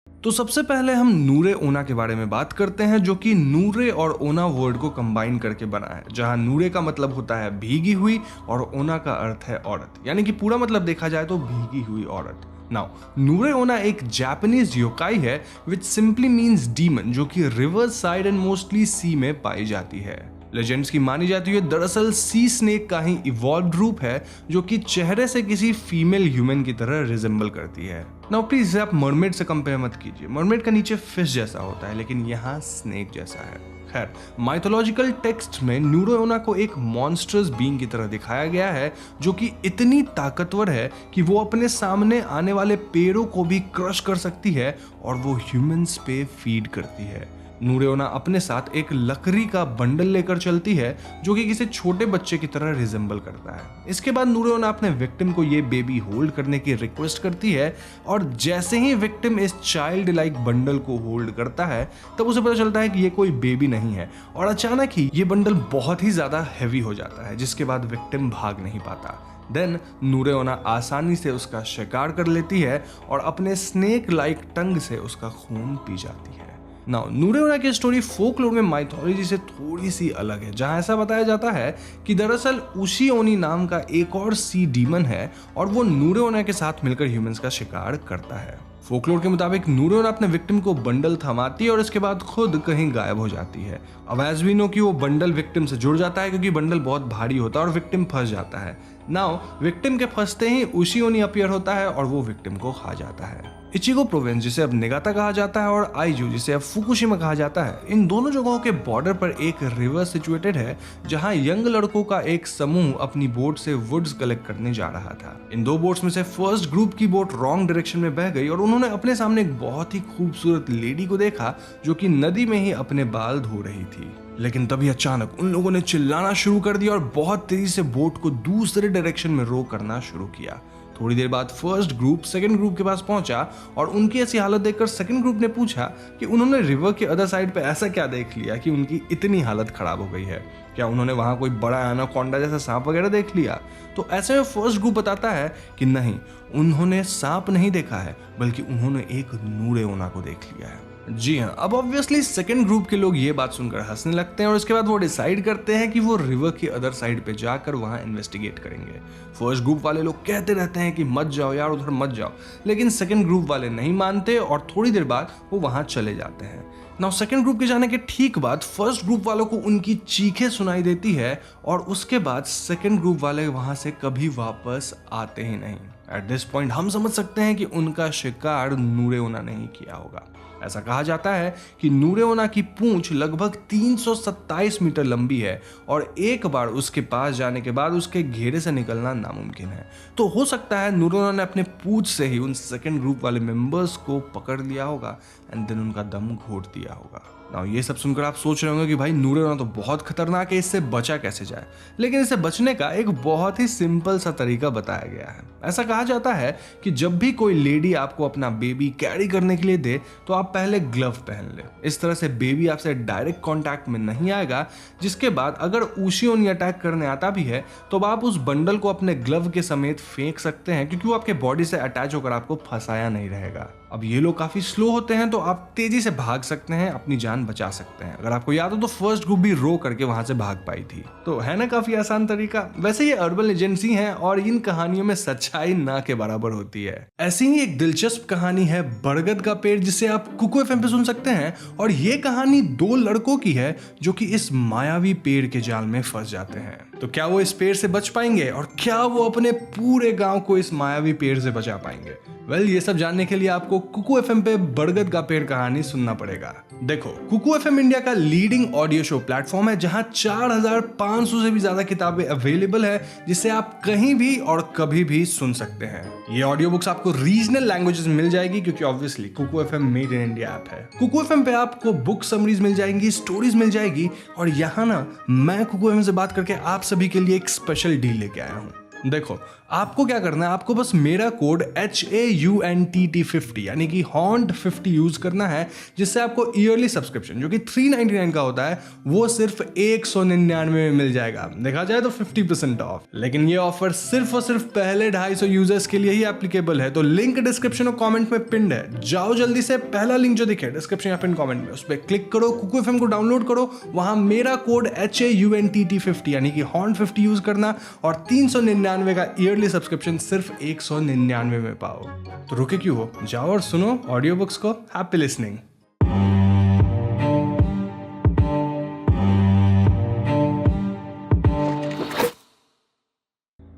तो सबसे पहले हम नूरे ओना के बारे में बात करते हैं, जो कि नूरे और ओना वर्ड को कंबाइन करके बना है, जहां नूरे का मतलब होता है भीगी हुई और ओना का अर्थ है औरत, यानी कि पूरा मतलब देखा जाए तो भीगी हुई औरत। नाउ नूरे ओना एक जापानीज योकाई है विच सिंपली मीन्स डीमन, जो कि रिवर साइड एंड मोस्टली सी में पाई जाती है। लेजेंड्स की मानी जाती है दरअसल सी स्नेक का ही इवॉल्व्ड रूप है जो कि चेहरे से किसी फीमेल ह्यूमन की तरह रिजेंबल करती है। नाउ प्लीज इसे आप मरमेड से कंपेयर मत कीजिए, मरमेड का नीचे फिश जैसा होता है लेकिन यहाँ स्नेक जैसा है। खैर, माइथोलॉजिकल टेक्स्ट में नूरे-ओना को एक मॉन्स्टर्स बीइंग की तरह दिखाया गया है जो कि इतनी ताकतवर है कि वो अपने सामने आने वाले पेड़ों को भी क्रश कर सकती है और वो ह्यूमंस पे फीड करती है। नूरे-ओना अपने साथ एक लकड़ी का बंडल लेकर चलती है जो कि किसी छोटे बच्चे की तरह रिजेंबल करता है। इसके बाद नूरे-ओना अपने विक्टिम को ये बेबी होल्ड करने की रिक्वेस्ट करती है और जैसे ही विक्टिम इस चाइल्ड लाइक बंडल को होल्ड करता है तब उसे पता चलता है कि ये कोई बेबी नहीं है और अचानक ही ये बंडल बहुत ही ज्यादा हैवी हो जाता है, जिसके बाद विक्टिम भाग नहीं पाता। देन नूरे-ओना आसानी से उसका शिकार कर लेती है और अपने स्नेक लाइक टंग से उसका खून पी जाती है। नाउ नूरे-ओना की स्टोरी फोकलोर में माइथोलॉजी से थोड़ी सी अलग है, जहां ऐसा बताया जाता है कि दरअसल उशी-ओनी नाम का एक और सी डीमन है और वो नूरे-ओना के साथ मिलकर ह्यूमंस का शिकार करता है। फोकलोर के मुताबिक नूरे-ओना अपने विक्टिम को बंडल थमाती है और इसके बाद खुद कहीं गायब हो जाती है। अब एज वी नो कि वो बंडल विक्टिम से जुड़ जाता है क्योंकि बंडल बहुत भारी होता है और विक्टिम फंस जाता है। नाउ विक्टिम के फंसते ही उशी-ओनी अपीयर होता है और वो विक्टिम को खा जाता है। इचिगो प्रोविंस जिसे अब निगाता कहा जाता है और आइजू जिसे अब फुकुशिमा कहा जाता है, इन दोनों जगहों के बॉर्डर पर एक रिवर सिचुएटेड है जहां यंग लड़कों का एक समूह अपनी बोट से वुड्स कलेक्ट करने जा रहा था। इन दो बोट्स में से फर्स्ट ग्रुप की बोट रॉन्ग डायरेक्शन में बह गई और उन्होंने अपने सामने एक बहुत ही खूबसूरत लेडी को देखा जो कि नदी में ही अपने बाल धो रही थी। लेकिन तभी अचानक उन लोगों ने चिल्लाना शुरू कर दिया और बहुत तेजी से बोट को दूसरे डायरेक्शन में रो करना शुरू किया। थोड़ी देर बाद फर्स्ट ग्रुप सेकंड ग्रुप के पास पहुंचा और उनकी ऐसी हालत देखकर सेकंड ग्रुप ने पूछा कि उन्होंने रिवर के अदर साइड पे ऐसा क्या देख लिया कि उनकी इतनी हालत खराब हो गई है। क्या उन्होंने वहां कोई बड़ा एनाकोंडा जैसा सांप वगैरह देख लिया? तो ऐसे में फर्स्ट ग्रुप बताता है कि नहीं, उन्होंने सांप नहीं देखा है बल्कि उन्होंने एक नूरेओना को देख लिया है। जी हाँ, अब ऑब्वियसली सेकंड ग्रुप के लोग ये बात सुनकर हंसने लगते हैं और उसके बाद वो डिसाइड करते हैं कि वो रिवर की अदर साइड पे जाकर वहां इन्वेस्टिगेट करेंगे। फर्स्ट ग्रुप वाले लोग कहते रहते हैं कि मत जाओ यार, उधर मत जाओ, लेकिन सेकंड ग्रुप वाले नहीं मानते और थोड़ी देर बाद वो वहां चले जाते हैं। नाउ सेकंड ग्रुप के जाने के ठीक बाद फर्स्ट ग्रुप वालों को उनकी चीखें सुनाई देती है और उसके बाद सेकंड ग्रुप वाले वहां से कभी वापस आते ही नहीं। एट दिस पॉइंट हम समझ सकते हैं कि उनका शिकार नूरेओना नहीं किया होगा। ऐसा कहा जाता है कि नूरेओना की पूंछ लगभग 327 मीटर लंबी है और एक बार उसके पास जाने के बाद उसके घेरे से निकलना नामुमकिन है। तो हो सकता है नूरेओना ने अपने पूंछ से ही उन सेकंड ग्रुप वाले मेंबर्स को पकड़ लिया होगा एंड देन उनका दम घोट दिया होगा। नाउ ये सब सुनकर आप सोच रहे होंगे कि भाई नूरेओना तो बहुत खतरनाक है, इससे बचा कैसे जाए? लेकिन इससे बचने का एक बहुत ही सिंपल सा तरीका बताया गया है। ऐसा कहा जाता है कि जब भी कोई लेडी आपको अपना बेबी कैरी करने के लिए दे तो आप पहले ग्लव पहन ले। इस तरह से बेबी आपसे डायरेक्ट कांटेक्ट में नहीं आएगा, जिसके बाद अगर उशिओनी अटैक करने आता भी है तो आप उस बंडल को अपने ग्लव के समेत फेंक सकते हैं क्योंकि वो आपके बॉडी से अटैच होकर आपको फंसाया नहीं रहेगा। अब ये लोग काफी स्लो होते हैं तो आप तेजी से भाग सकते हैं, अपनी जान बचा सकते हैं। अगर आपको याद हो तो फर्स्ट ग्रुप भी रो करके वहां से भाग पाई थी। तो है ना काफी आसान तरीका। वैसे ये अर्बन लेजेंड्स ही हैं और इन कहानियों में सच्चाई ना के बराबर होती है। ऐसी ही एक दिलचस्प कहानी है बरगद का पेड़, जिसे आप कुकू एफएम पे सुन सकते हैं। और ये कहानी दो लड़कों की है जो कि इस मायावी पेड़ के जाल में फंस जाते हैं। तो क्या वो इस पेड़ से बच पाएंगे और क्या वो अपने पूरे गांव को इस मायावी पेड़ से बचा पाएंगे? वेल, ये सब जानने के लिए आपको कुकू एफएम पे बरगद का पेड़ कहानी सुनना पड़ेगा। देखो, कुकू एफएम इंडिया का लीडिंग ऑडियो शो प्लेटफॉर्म है जहां 4500 से भी ज्यादा किताबें अवेलेबल है जिसे आप कहीं भी और कभी भी सुन सकते हैं। ये ऑडियो बुक्स आपको रीजनल लैंग्वेजेस में मिल जाएगी क्योंकि obviously Kuku FM made in India app है। कुकू एफएम पे आपको बुक समरीज मिल जाएंगी, स्टोरीज मिल जाएगी और यहाँ ना मैं कुकू एफएम से बात करके आप सभी के लिए एक स्पेशल डील लेके आया हूँ। देखो, आपको क्या करना है, आपको बस मेरा कोड HAUNTT50 यानी कि HAUNT50 यूज करना है, जिससे आपको ईयरली सब्सक्रिप्शन जो कि 399 का होता है वो सिर्फ 199 में मिल जाएगा। देखा जाए तो 50% ऑफ। लेकिन ये ऑफर सिर्फ और सिर्फ पहले 250 यूजर्स के लिए ही एप्लीकेबल है। तो लिंक डिस्क्रिप्शन और कमेंट में पिन्ड है, जाओ जल्दी से, पहला लिंक जो दिखे डिस्क्रिप्शन या पिन कमेंट में उस पर क्लिक करो, कुकू एफएम को डाउनलोड करो, वहां मेरा कोड HAUNTT50 यानी कि HAUNT50 यूज करना और 399 का ईयरली सब्सक्रिप्शन सिर्फ 199 में पाओ। तो रुके क्यों हो, जाओ और सुनो ऑडियो बुक्स को। Happy listening.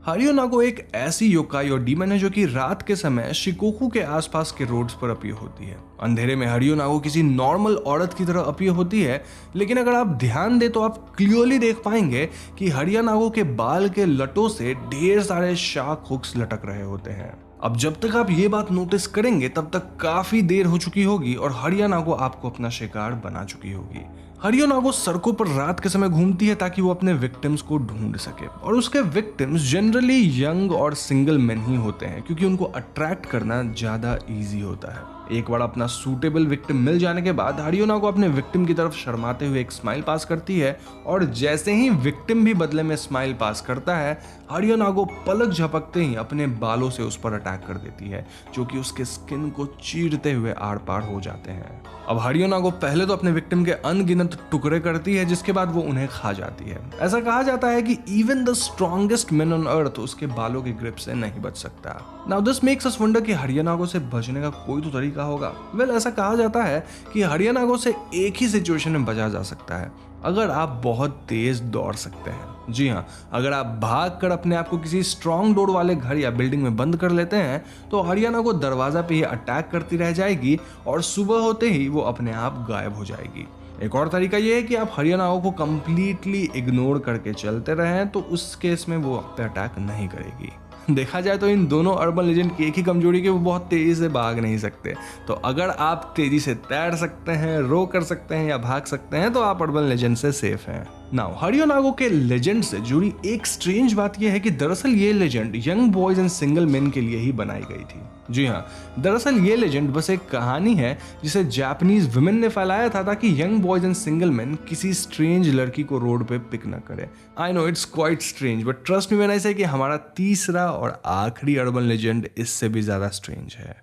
हारियोनागो एक ऐसी योकाई और डीमन है जो कि रात के समय शिकोकू के आसपास के रोड्स पर अपीयर होती है। अंधेरे में हारियोनागो किसी नॉर्मल औरत की तरह अपीयर होती है, लेकिन अगर आप ध्यान दें तो आप क्लियरली देख पाएंगे कि हारियोनागो के बाल के लटों से ढेर सारे शार्क हुक्स लटक रहे होते हैं। अब जब तक आप ये बात नोटिस करेंगे तब तक काफी देर हो चुकी होगी और हारियोनागो आपको अपना शिकार बना चुकी होगी। हारियोनागो सड़कों पर रात के समय घूमती है ताकि वो अपने विक्टिम्स को ढूंढ सके और उसके विक्टिम्स जनरली यंग और सिंगल मेन ही होते हैं क्योंकि उनको अट्रैक्ट करना ज्यादा इजी होता है। एक बार अपना सूटेबल विक्टिम मिल जाने के बाद हारियोनागो अपने विक्टिम की तरफ शर्माते हुए एक स्माइल पास करती है और जैसे ही विक्टिम भी बदले में स्माइल पास करता है, हारियोनागो पलक झपकते ही अपने बालों से उस पर अटैक कर देती है जो कि उसके स्किन को चीरते हुए आर पार हो जाते हैं। अब हारियोनागो पहले तो अपने विक्टिम के अनगिनत टुकड़े करती है जिसके बाद वो उन्हें खा जाती है। ऐसा कहा जाता है कि even the strongest man on earth उसके बालों के ग्रिप से नहीं बच सकता। Now this makes us wonder कि हारियोनागो से बचने का कोई तो तरीका होगा। वेल, ऐसा कहा जाता है कि हारियोनागो से एक ही सिचुएशन में बचा जा सकता है, अगर आप बहुत तेज दौड़ सकते हैं। जी हाँ, अगर आप भाग कर अपने आप को किसी स्ट्रॉन्ग डोर वाले घर या बिल्डिंग में बंद कर लेते हैं तो हरियाणा को दरवाजा पे ही अटैक करती रह जाएगी और सुबह होते ही वो अपने आप गायब हो जाएगी। एक और तरीका ये है कि आप हरियाणा को कंप्लीटली इग्नोर करके चलते रहें तो उस केस में वो आप पे अटैक नहीं करेगी। देखा जाए तो इन दोनों अर्बन लेजेंड की एक ही कमजोरी कि वो बहुत तेजी से भाग नहीं सकते। तो अगर आप तेजी से तैर सकते हैं, रो कर सकते हैं या भाग सकते हैं तो आप अर्बन लेजेंड से सेफ हैं। नाउ हरियाणा के लेजेंड से जुड़ी एक स्ट्रेंज बात यह है कि दरअसल ये legend young boys and single main के लिए ही बनाई गई थी। जी हाँ, दरअसल ये लेजेंड बस एक कहानी है जिसे जापानीज वुमेन ने फैलाया था ताकि young boys and single main किसी स्ट्रेंज लड़की को रोड पे पिक न करे। I know it's quite strange but trust me when I से कि हमारा तीसरा और आखिरी अर्बन लेजेंड इससे भी ज्यादा स्ट्रेंज है।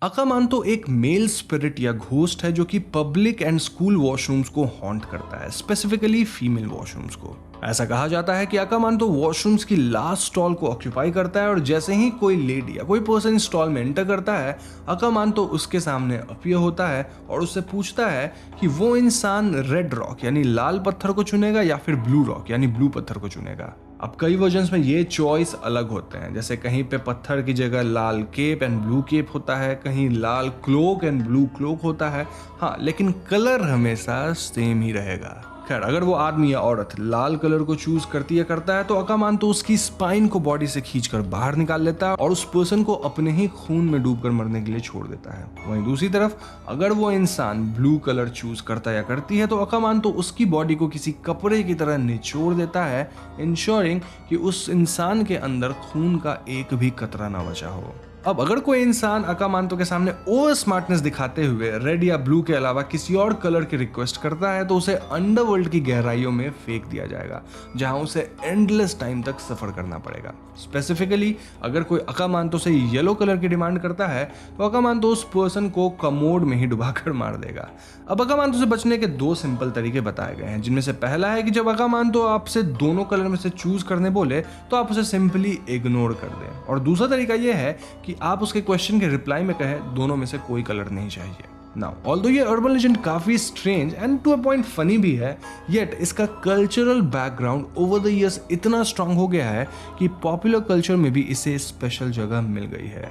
अकामांतो एक मेल स्पिरिट या घोस्ट है जो कि पब्लिक एंड स्कूल वॉशरूम्स को हॉन्ट करता है, स्पेसिफिकली फीमेल वॉशरूम्स को। ऐसा कहा जाता है कि अकामांतो वॉशरूम्स की लास्ट स्टॉल को ऑक्यूपाई करता है और जैसे ही कोई लेडी या कोई पर्सन स्टॉल में एंटर करता है अकामांतो उसके सामने अपीयर होता है और उससे पूछता है कि वो इंसान रेड रॉक यानी लाल पत्थर को चुनेगा या फिर ब्लू रॉक यानी ब्लू पत्थर को चुनेगा। अब कई वर्जन्स में ये चॉइस अलग होते हैं, जैसे कहीं पे पत्थर की जगह लाल केप एंड ब्लू केप होता है, कहीं लाल क्लोक एंड ब्लू क्लोक होता है। हाँ, लेकिन कलर हमेशा सेम ही रहेगा। खैर, अगर वो आदमी या औरत लाल कलर को चूज करती है करता है तो अकामांतो उसकी स्पाइन को बॉडी से खींचकर बाहर निकाल लेता है और उस पर्सन को अपने ही खून में डूबकर मरने के लिए छोड़ देता है। वहीं दूसरी तरफ अगर वो इंसान ब्लू कलर चूज करता या करती है तो अकामांतो उसकी बॉडी को किसी कपड़े की तरह निचोड़ देता है, इंश्योरिंग कि उस इंसान के अंदर खून का एक भी कतरा ना बचा हो। अब अगर कोई इंसान अकामांतो के सामने ओवर स्मार्टनेस दिखाते हुए रेड या ब्लू के अलावा किसी और कलर की रिक्वेस्ट करता है तो उसे अंडरवर्ल्ड की गहराइयों में फेंक दिया जाएगा जहां उसे एंडलेस टाइम तक सफर करना पड़ेगा। स्पेसिफिकली अगर कोई अकामांतो से येलो कलर की डिमांड करता है तो अकामांतो उस पर्सन को कमोड में ही डुबाकर मार देगा। अब अकामांतो से बचने के दो सिंपल तरीके बताए गए हैं, जिनमें से पहला है कि जब अकामांतो आपसे दोनों कलर में से चूज करने बोले तो आप उसे सिंपली इग्नोर कर दें, और दूसरा तरीका यह है कि आप उसके क्वेश्चन के रिप्लाई में कहें दोनों में से कोई कलर नहीं चाहिए। नाउ ऑल्दो ये अर्बन लेजेंड काफी strange and to a point funny भी है, येट इसका cultural background over the years इतना स्ट्रांग हो गया है कि पॉपुलर कल्चर में भी इसे स्पेशल जगह मिल गई है।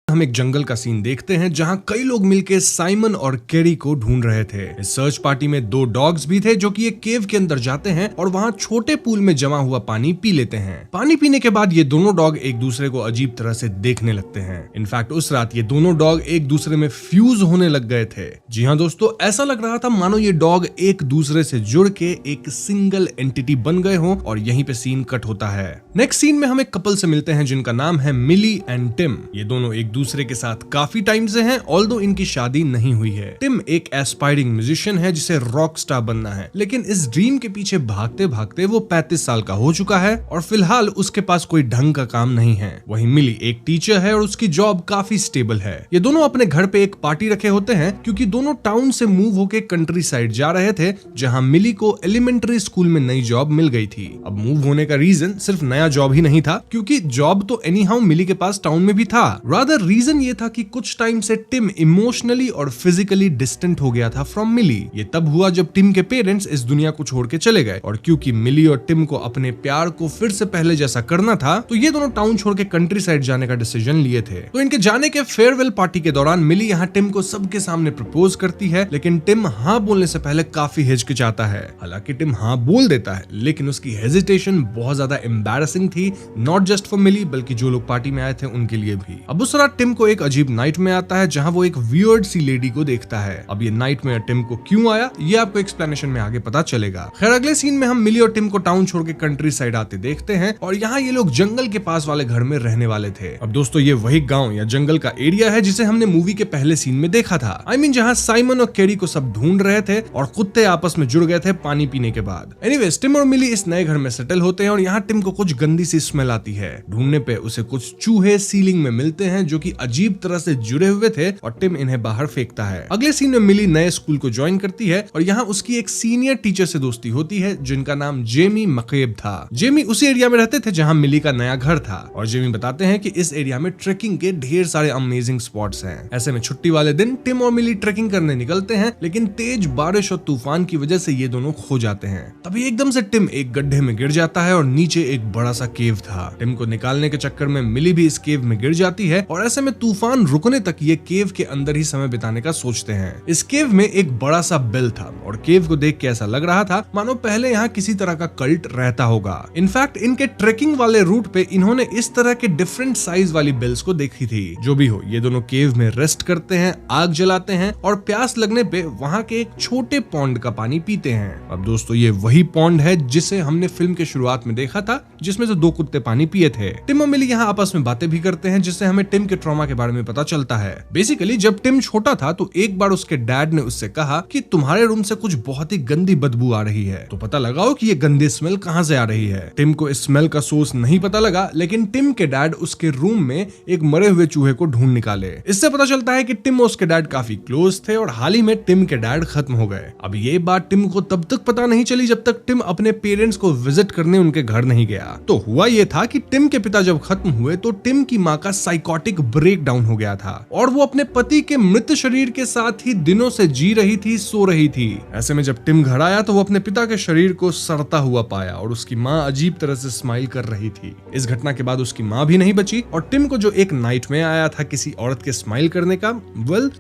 हम एक जंगल का सीन देखते हैं जहां कई लोग मिलकर साइमन और कैरी को ढूंढ रहे थे। इस सर्च पार्टी में दो डॉग्स भी थे जो कि एक केव के अंदर जाते हैं और वहां छोटे पूल में जमा हुआ पानी पी लेते हैं। पानी पीने के बाद ये दोनों डॉग एक दूसरे को अजीब तरह से देखने लगते हैं। इनफैक्ट उस रात ये दोनों डॉग एक दूसरे में फ्यूज होने लग गए थे। जी हाँ दोस्तों, ऐसा लग रहा था मानो ये डॉग एक दूसरे से जुड़ के एक सिंगल एंटिटी बन गए हों, और यहीं पे सीन कट होता है। नेक्स्ट सीन में हम एक कपल से मिलते हैं जिनका नाम है मिली एंड टिम। ये दोनों एक दूसरे के साथ काफी टाइम से हैं, ऑल्दो इनकी शादी नहीं हुई है। टिम एक एस्पायरिंग म्यूजिशियन है जिसे रॉक स्टार बनना है, लेकिन इस ड्रीम के पीछे भागते भागते वो 35 साल का हो चुका है और फिलहाल उसके पास कोई ढंग का काम नहीं है। वहीं मिली एक टीचर है और उसकी जॉब काफी स्टेबल है। ये दोनों अपने घर पे एक पार्टी रखे होते हैं क्योंकि दोनों टाउन से मूव होके कंट्री साइड जा रहे थे, जहां मिली को एलिमेंट्री स्कूल में नई जॉब मिल गई थी। अब मूव होने का रीजन सिर्फ नया जॉब ही नहीं था, क्योंकि जॉब तो एनी हाउ मिली के पास टाउन में भी था। रादर रीजन ये था कि कुछ टाइम से टिम इमोशनली और फिजिकली डिस्टेंट हो गया था फ्रॉम मिली। ये तब हुआ जब टिम के पेरेंट्स इस दुनिया को छोड़ के चले गए, और क्योंकि मिली और टिम को अपने प्यार को फिर से पहले जैसा करना था तो ये दोनों टाउन छोड़ के कंट्री साइड जाने का डिसीजन लिए थे। तो इनके जाने के फेयरवेल पार्टी के दौरान मिली यहाँ टिम को सबके सामने प्रपोज करती है, लेकिन टिम हाँ बोलने से पहले काफी हिचकिचाता है। हालांकि टिम हाँ बोल देता है, लेकिन उसकी हेजिटेशन बहुत ज्यादा एम्बैरेसिंग थी, नॉट जस्ट फॉर मिली बल्कि जो लोग पार्टी में आए थे उनके लिए भी। अब उस रात टिम को एक अजीब नाइट में आता है जहां वो एक वियर्ड सी लेडी को देखता है। अब ये नाइट में टिम को क्यों आया ये आपको एक्सप्लेनेशन में आगे पता चलेगा। खैर, अगले सीन में हम मिली और टिम को टाउन छोड़ के कंट्री साइड आते देखते हैं, और यहाँ ये लोग जंगल के पास वाले घर में रहने वाले थे। अब दोस्तों, ये वही गांव या जंगल का एरिया है जिसे हमने मूवी के पहले सीन में देखा था। I mean, जहां साइमन और कैरी को सब ढूंढ रहे थे और कुत्ते आपस में जुड़ गए थे पानी पीने के बाद। एनीवेज, टिम और मिली इस नए घर में सेटल होते हैं और यहाँ टिम को कुछ गंदी सी स्मेल आती है। ढूंढने पे उसे कुछ चूहे सीलिंग में मिलते हैं जो कि की अजीब तरह से जुड़े हुए थे और टिम इन्हें बाहर फेंकता है। अगले सीन में मिली नए स्कूल को ज्वाइन करती है और यहाँ उसकी एक सीनियर टीचर से दोस्ती होती है जिनका नाम जेमी मकेब था। जेमी उसी एरिया में रहते थे जहाँ मिली का नया घर था और जेमी बताते हैं कि इस एरिया में ट्रेकिंग के ढेर सारे अमेजिंग स्पॉट्स हैं। ऐसे में छुट्टी वाले दिन टिम और मिली ट्रेकिंग करने निकलते हैं, लेकिन तेज बारिश और तूफान की वजह से ये दोनों खो जाते हैं। तभी एकदम से टिम एक गड्ढे में गिर जाता है और नीचे एक बड़ा सा केव था। टिम को निकालने के चक्कर में मिली भी इस केव में गिर जाती है और ऐसे में तूफान रुकने तक ये केव के अंदर ही समय बिताने का सोचते हैं। इस केव में एक बड़ा सा बेल था और केव को देख के ऐसा लग रहा था मानो पहले यहाँ किसी तरह का कल्ट रहता होगा। इनफैक्ट इनके ट्रेकिंग वाले रूट पे इन्होंने इस तरह के डिफरेंट साइज वाली बेल्स को देखी थी। जो भी हो, ये दोनों केव में रेस्ट करते हैं, आग जलाते हैं और प्यास लगने पे वहाँ के एक छोटे पॉन्ड का पानी पीते हैं। अब दोस्तों, ये वही पॉन्ड है जिसे हमने फिल्म के शुरुआत में देखा था, जिसमें से 2 कुत्ते पानी पिए थे। टिम और मिली यहाँ आपस में बातें भी करते हैं, जिससे हमें टिम के ट्रॉमा के बारे में पता चलता है। बेसिकली जब टिम छोटा था तो एक बार उसके डैड ने उससे कहा कि तुम्हारे रूम से कुछ बहुत ही गंदी बदबू आ रही है, तो पता लगाओ कि ये गंदी स्मेल कहाँ से आ रही है। टिम को इस स्मेल का सोर्स नहीं पता लगा, लेकिन टिम के डैड उसके रूम में एक मरे हुए चूहे को ढूंढ निकाले। इससे पता चलता है कि टिम और उसके डैड काफी क्लोज थे और हाल ही में टिम के डैड खत्म हो गए। अब ये बात टिम को तब तक पता नहीं चली जब तक टिम अपने पेरेंट्स को विजिट करने उनके घर नहीं गया। तो हुआ ये था कि टिम के पिता जब खत्म हुए तो टिम की माँ का साइकोटिक ब्रेक डाउन हो गया था और वो अपने पति के मृत शरीर के साथ ही दिनों से जी रही थी, सो रही थी। ऐसे में जब टिम घर आया तो वो अपने पिता के शरीर को सड़ता हुआ पाया और उसकी माँ अजीब तरह से स्माइल कर रही थी। इस घटना के बाद उसकी माँ भी नहीं बची और टिम को जो एक नाइटमेयर आया था किसी औरत के स्माइल करने का,